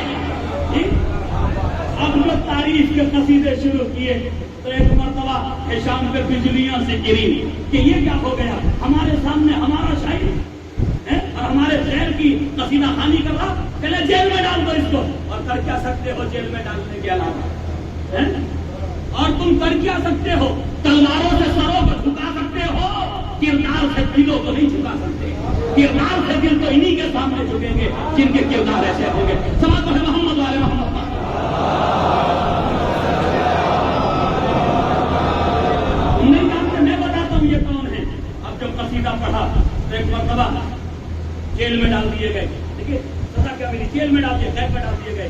اب جو تعریف کے قصیدے شروع کیے تو ایک مرتبہ شام پہ بجلیاں سے گری کہ یہ کیا ہو گیا، ہمارے سامنے ہمارا شاعر اور ہمارے شہر کی قصیدہ خوانی کر رہا، پہلے جیل میں ڈال دو اس کو۔ اور کر کیا سکتے ہو جیل میں ڈالنے کے علاوہ؟ اور تم کر کیا سکتے ہو؟ تلواروں سے سروں کو جھکا سکتے ہو، کردار سے دلوں کو نہیں جھکا سکتے۔ کردار سے دل تو انہی کے سامنے جھکیں گے جن کے کردار ایسے ہوں گے۔ سمجھ ہے محمد والے محمد نہیں جانتے، میں بتاتا ہوں یہ کون ہے۔ اب جب قصیدہ پڑھا تو ایک مرتبہ جیل میں ڈال دیے گئے، دیکھیے سزا کیا ملی، جیل میں ڈال دیے، قید میں ڈال دیے گئے۔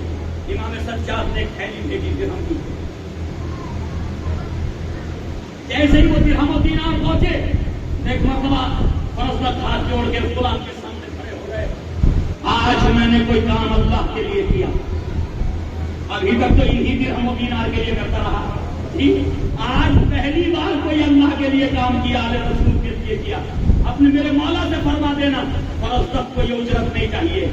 امام سجاد نے ایک تھیلی بھیجی درہم کی، جیسے ہی وہ درہم و دینار پہنچے ایک مرتبہ فرزدق ہاتھ جوڑ کے غلام کے سامنے کھڑے ہو گئے، آج میں نے کوئی کام اللہ کے لیے کیا، ابھی تک تو انہی درہم و دینار کے لیے کرتا رہا، آج پہلی بار کوئی اللہ کے لیے کام کیا، آل رسول کے لیے کیا۔ اپنے میرے مولا سے فرما دینا فرزدق کو یہ اجرت نہیں چاہیے،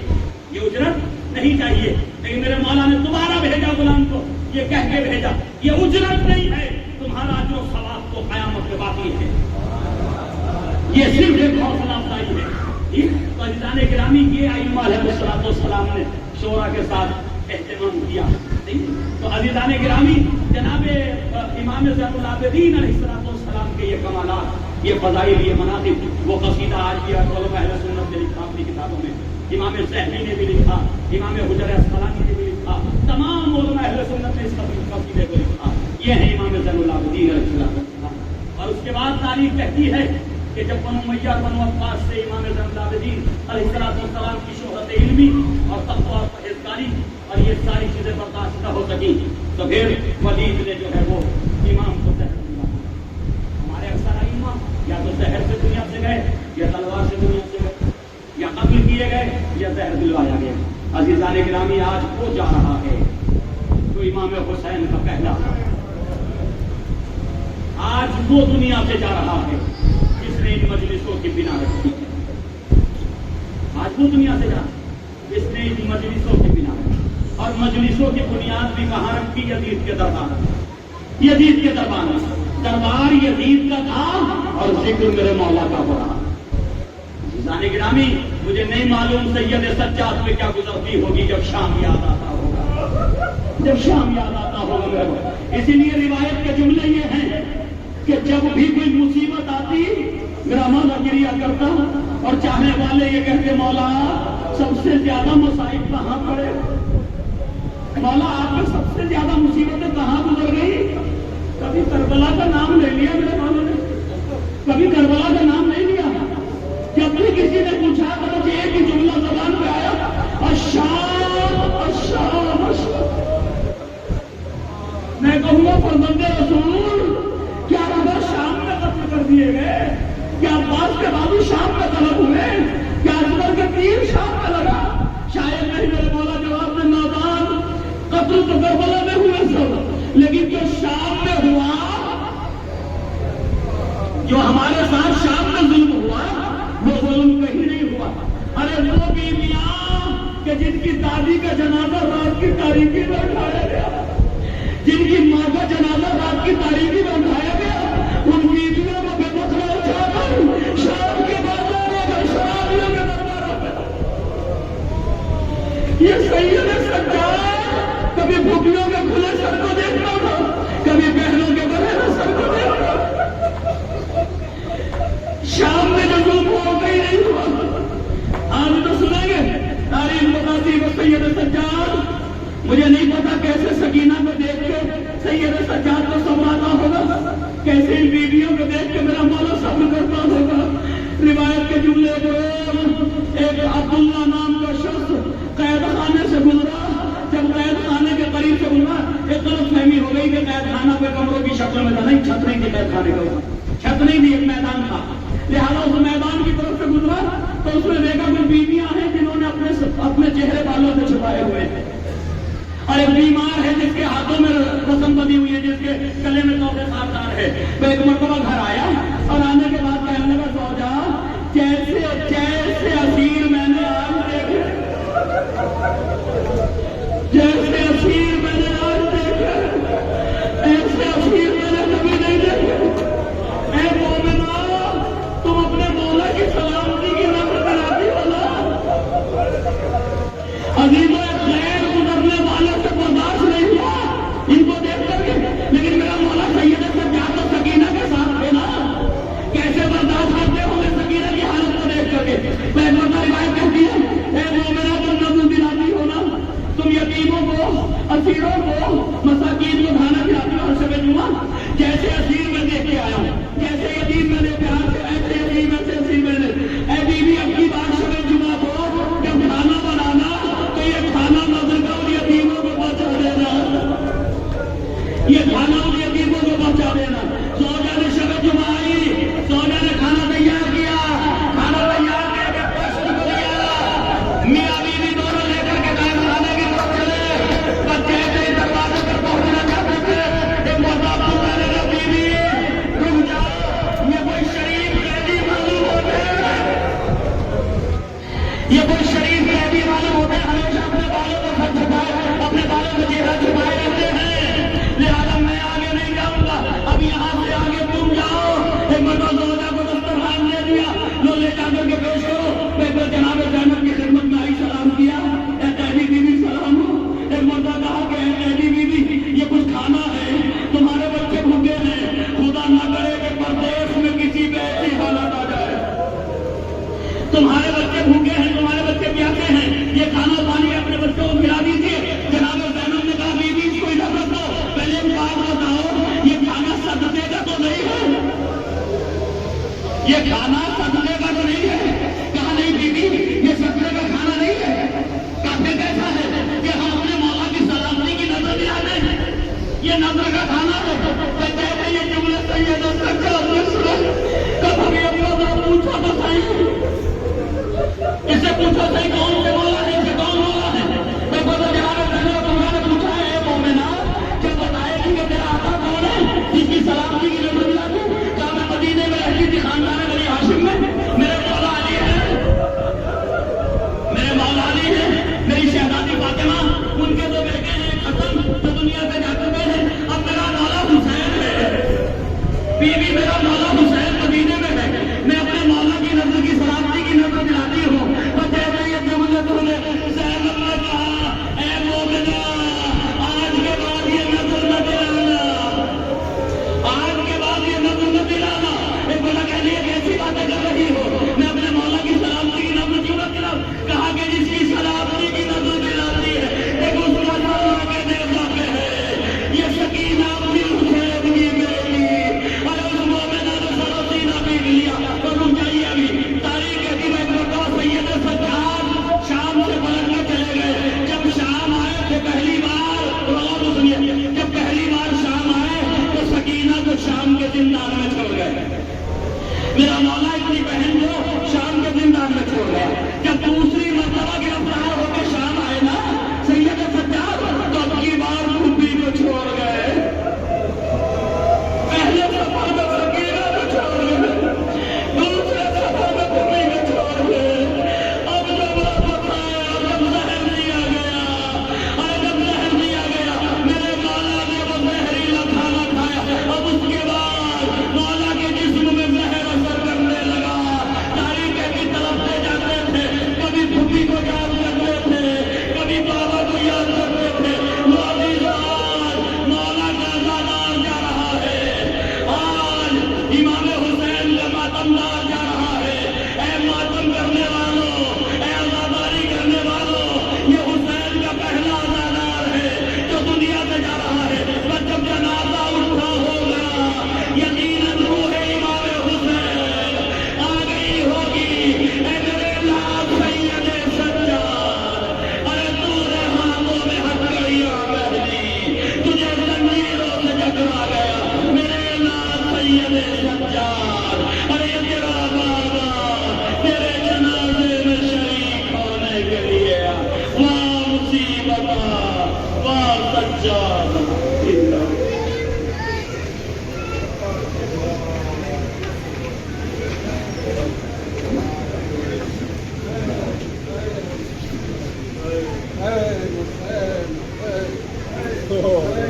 یہ اجرت نہیں چاہیے، لیکن میرے مولا نے دوبارہ بھیجا غلام کو، یہ کہہ کے بھیجا یہ اجرت نہیں ہے، تمہارا جو ثواب تو قیامت میں باقی ہے، یہ صرف ایک حوصلہ افزائی ہے۔ تو عزیزان گرامی یہ ائمہ علیہ السلام نے شورا کے ساتھ اہتمام کیا۔ تو عزیزان گرامی جناب امام زین العابدین علیہ السلام کے یہ کمالات، یہ فضائل، یہ مناقب، وہ قصیدہ آج بھی علماء اہل سنت نے لکھا اپنی کتابوں میں، امام ذہبی نے بھی لکھا، امام حجر اسقلانی نے بھی لکھا، تمام علماء اہل سنت نے اس قصیدے کو لکھا۔ یہ ہے امام زین العابدین علیہ السلام۔ اور اس کے بعد تاریخ کہتی ہے کہ جب بنو امیہ اور بنو عباس سے امام زین العابدین علیہ السلام کی شہرت علمی اور تقویٰ اور پرہیزگاری اور یہ ساری چیزیں برداشت نہ ہو سکی تو پھر ولید نے جو ہے وہ امام کو زہر دیا۔ ہمارے اکثر ائمہ یا تو زہر سے دنیا سے گئے، یا تلوار سے دنیا سے گئے، یا قتل کیے گئے، یا زہر دلوایا گیا۔ عزیزان گرامی آج وہ جا رہا ہے جو امام حسین کا پہلا تھا، آج وہ دنیا سے جا رہا ہے جس نے ان مجلسوں کی بنا رکھی ہے، آج وہ دنیا سے جا جس نے ان مجلسوں کی بنا رکھی، اور مجلسوں کی بنیاد بھی کہاں رکھی؟ یزید کے دربار، یزید کے دربار، دربار یزید کا تھا اور ذکر میرے مولا کا ہو رہا۔ عزیزان گرامی مجھے نہیں معلوم سید سجاد پہ کیا گزرتی ہوگی جب شام یاد آتا ہوگا، جب شام یاد آتا ہوگا میرے کو۔ اسی لیے روایت کے جملے یہ ہیں کہ جب بھی کوئی مصیبت آتی میرا مولا گریا کرتا اور چاہنے والے یہ کہتے مولا سب سے زیادہ مصائب کہاں پڑے، مولا آپ کو سب سے زیادہ مصیبتیں کہاں گزر گئی؟ کبھی کربلا کا نام لے لیا میرے مولا نے؟ کبھی کربلا کا نام نہیں لیا؟ جب بھی کسی نے پوچھا تو مجھے ایک ہی جملہ زبان پہ آیا، الشام الشام الشام۔ میں کہوں گا فرزند رسول، کیا رضا شام میں قتل کر دیے گئے؟ کیا عباس کے بابو شام میں طلب ہوئے؟ کیا اکبر کا تیر شام میں لگا؟ شاید نہیں میرے مولا جواب میں نادان، قتل تو کربلا میں ہوئے سب، لیکن جو شام میں ہوا، جو ہمارے ساتھ شام میں ظلم ہوا، وہ ظلم کہیں نہیں ہوا۔ ارے وہ بیویاں کہ جن کی دادی کا جنازہ رات کی تاریکی میں اٹھایا گیا، جن کی ماں کا جنازہ رات کی تاریکی میں اٹھایا گیا، ان بیویوں کو بے مطلب اٹھا کر شام کے بازاروں میں شرابیوں کے درباروں میں یہ سید سجاد کبھی بھوکیوں کے کھلے سر کو دیکھتا تھا، کبھی بہنوں کے بڑے سر کو دیکھتا تھا۔ شام میں جو ظلم ہوا کہیں نہیں ہوا۔ آج تو سنیں گے تاریخ بتاتی وہ سید سجاد، مجھے نہیں پتا کیسے سکینہ کو دیکھ کے سید سجاد کو صبر آتا ہوگا، کیسے ان بیویوں کو دیکھ کے میرا مولا صبر کرتا ہوگا۔ روایت کے جملے کو ایک عبداللہ نام کا شخص قید خانے سے گزرا، جب قید خانے کے قریب سے گزرا ایک غلط فہمی ہو گئی کہ قید خانہ کوئی کمروں کی شکل میں تھا، نہیں، چھت نہیں تھی قید خانے کا، چھت نہیں تھی، ایک میدان تھا۔ لہٰذا اس میدان کی طرف سے گزرا تو اس میں دیکھا کہ بیویاں ہیں جنہوں نے اپنے چہرے بالوں سے چھپائے ہوئے ہیں، اور ایک بیمار ہے جس کے ہاتھوں میں رسم بندھی ہوئی ہے، جس کے گلے میں توقع خاردار ہے۔ وہ ایک مرتبہ گھر آیا اور آنے کے بعد کہنے لگا زوجہ جیسے جیسے اسیر میں نے آج دیکھے، جیسے اسیر میں نے آج دیکھے، ایسے اسیر میں نے کبھی نہیں دیکھے۔ اے مومنہ تم اپنے مولا کی سلامتی کی نظر بناتی ہو نا، عزیزوں خیر گزرنے والے سے برداشت نہیں ہوا ان کو دیکھ کر کے، لیکن میرا مولا سید سجاد و سکینہ کے ساتھ تھے نا، کیسے برداشت کرتے ہوں گے سکینہ کی حالت کو دیکھ کر کے۔ میں مرتبہ روایت کہتی ہے اے مومنہ تم نظر دلاتی ہو نا، تم یتیموں کو، اسیروں کو، مساکین کو کھانا کھلاتی ہو، ہر شب جمعہ جیسے اسیر میں دیکھ کے آیا ہوں، جیسے یتیم میں دیکھ کے آیا، ایسے یتیم ایسے اسیر میں نے۔ اے بیوی اب کی بار شب جمعہ کو جب کھانا بنانا تو یہ کھانا نظر کا ان یتیموں کو پہنچا دینا، یہ کھانا ان یتیموں کو پہنچا دینا۔ زوجہ نے شب جمعہ آئی، زوجہ نے کھانا تیار کیا، کھانا تیار کر کے پشت کو لیا، میاں بیوی دونوں لے کر کے قید خانے کی طرف چلے، بچے سے دروازے پر پہنچنا چاہتے تھے۔ ایک مرتبہ کہنے لگا بیوی رک جاؤ، یہ کوئی شریف قیدی معلوم ہوتے ہیں، یہ کوئی شریف قیدی معلوم ہوتے ہیں، ہمیشہ اپنے بالوں کو سر چھپائے، اپنے بالوں کو چہرہ چھپائے رہتے ہیں، لہٰذا میں آگے نہیں جاؤں گا، اب یہاں سے آگے تم جاؤ۔ ایک مرتبہ زوجہ کو دسترخوان دے دیا، لو لے جا کر کے پیش کرو۔ میں پھر جناب زینب کی خدمت میں آئی، سلام کیا، اے قیدی بیوی سلام ہو۔ ایک مرتبہ کہا کہ اے قیدی بیوی یہ کچھ کھانا ہے، تمہارے بچے بھوکے ہیں، خدا نہ کرے کہ پردیس میں کسی پہ ایسی حالت آ جائے، تمہارے بچے بھوکے ہیں، تمہارے بچے پیاسے ہیں، یہ کھانا پانی اپنے بچوں کو کھلا دیجیے۔ جناب زینب نے کہا بیوی اس کو ادھر رکھو، پہلے ایک بات بتاؤ یہ کھانا صدقے کا تو نہیں ہے، یہ کھانا صدقے کا تو نہیں ہے؟ کہا نہیں بیوی یہ صدقے کا کھانا نہیں ہے۔ کہتے کیسا ہے کہ ہم اپنے مولا کی سلامتی کی نظر دلاتے ہیں، یہ نظر کا کھانا ہے۔ کہتے ہیں یہ جملے سید سجاد نے سنے، کبھی اپنا نام پوچھا تو صحیح، اس سے پوچھو صحیح کون سے مولا ہے، اس سے کون مولا ہے؟ میں بتا جناب زینب تمہارا نے پوچھا ہے مومنہ کیا بتائے گی کہ تیرا آقا کون ہے جس کی سلامتی کی نظر دلاتی؟ کہا میں مدینے میں رہتی تھی، خاندان بنی ہاشم میں، میرے مولا علی ہے، میرے مولا علی ہے، میری شہزادی فاطمہ، ان کے دو بیٹے ہیں حسن جو دنیا سے جا چکے ہیں، اب میرا مولا حسین ہے، بیوی میرا مولا حسین مدینے میں ہے، میں اپنے مولا کی نظر کی سلامتی کی نظر دلاتی ہوں۔ بچے یہ جملے تو شام کے زندان میں چھوڑ گئے. میرا مولا اپنی بہن کو شام کے زندان میں چھوڑ گیا. جب دوسری مرتبہ گرفتار ہو کے شام آئے نا سید سجاد، تو اب کی بار پھوپھی کو چھوڑ گئے. پہلے سفر میں سکینہ کو چھوڑ گئے، دوسرے سفر میں پھوپھی کو چھوڑ گئے. اب جب واپس آئے، جب زہر دیا گیا، جب زہر دیا گیا، میرے مولا نے وہ زہریلا کھانا کھایا. اب اس کے بعد مولا کے جسم میں زہر اثر کرنے لگا. تاریخ کی طرف سے جاتے تھے، کبھی پھوپھی کو یاد کرتے تھے، کبھی بابا کو یاد کرتے تھے. مولا کا زادار جا رہا ہے، آج امام حسین کا ماتمدار جا رہا ہے. اے ماتم کرنے والوں، اے عزاداری کرنے والوں، یہ حسین کا پہلا عزادار ہے جو دنیا سے جا رہا ہے. بس جب جنازہ اٹھا ہوگا، یقیناً روح امام حسین آ گئی ہوگی. اے میرے لال سید سجاد، ارے تو نے ہاتھوں میں ہتھکڑیاں پہنی، تجھے زنجیروں سے جکڑا گیا. میرے لال سید سجاد، ارے تیرا بابا تیرے جنازے میں شریک ہونے کے لیے. واہ مصیبت، واہ سجاد. Oh.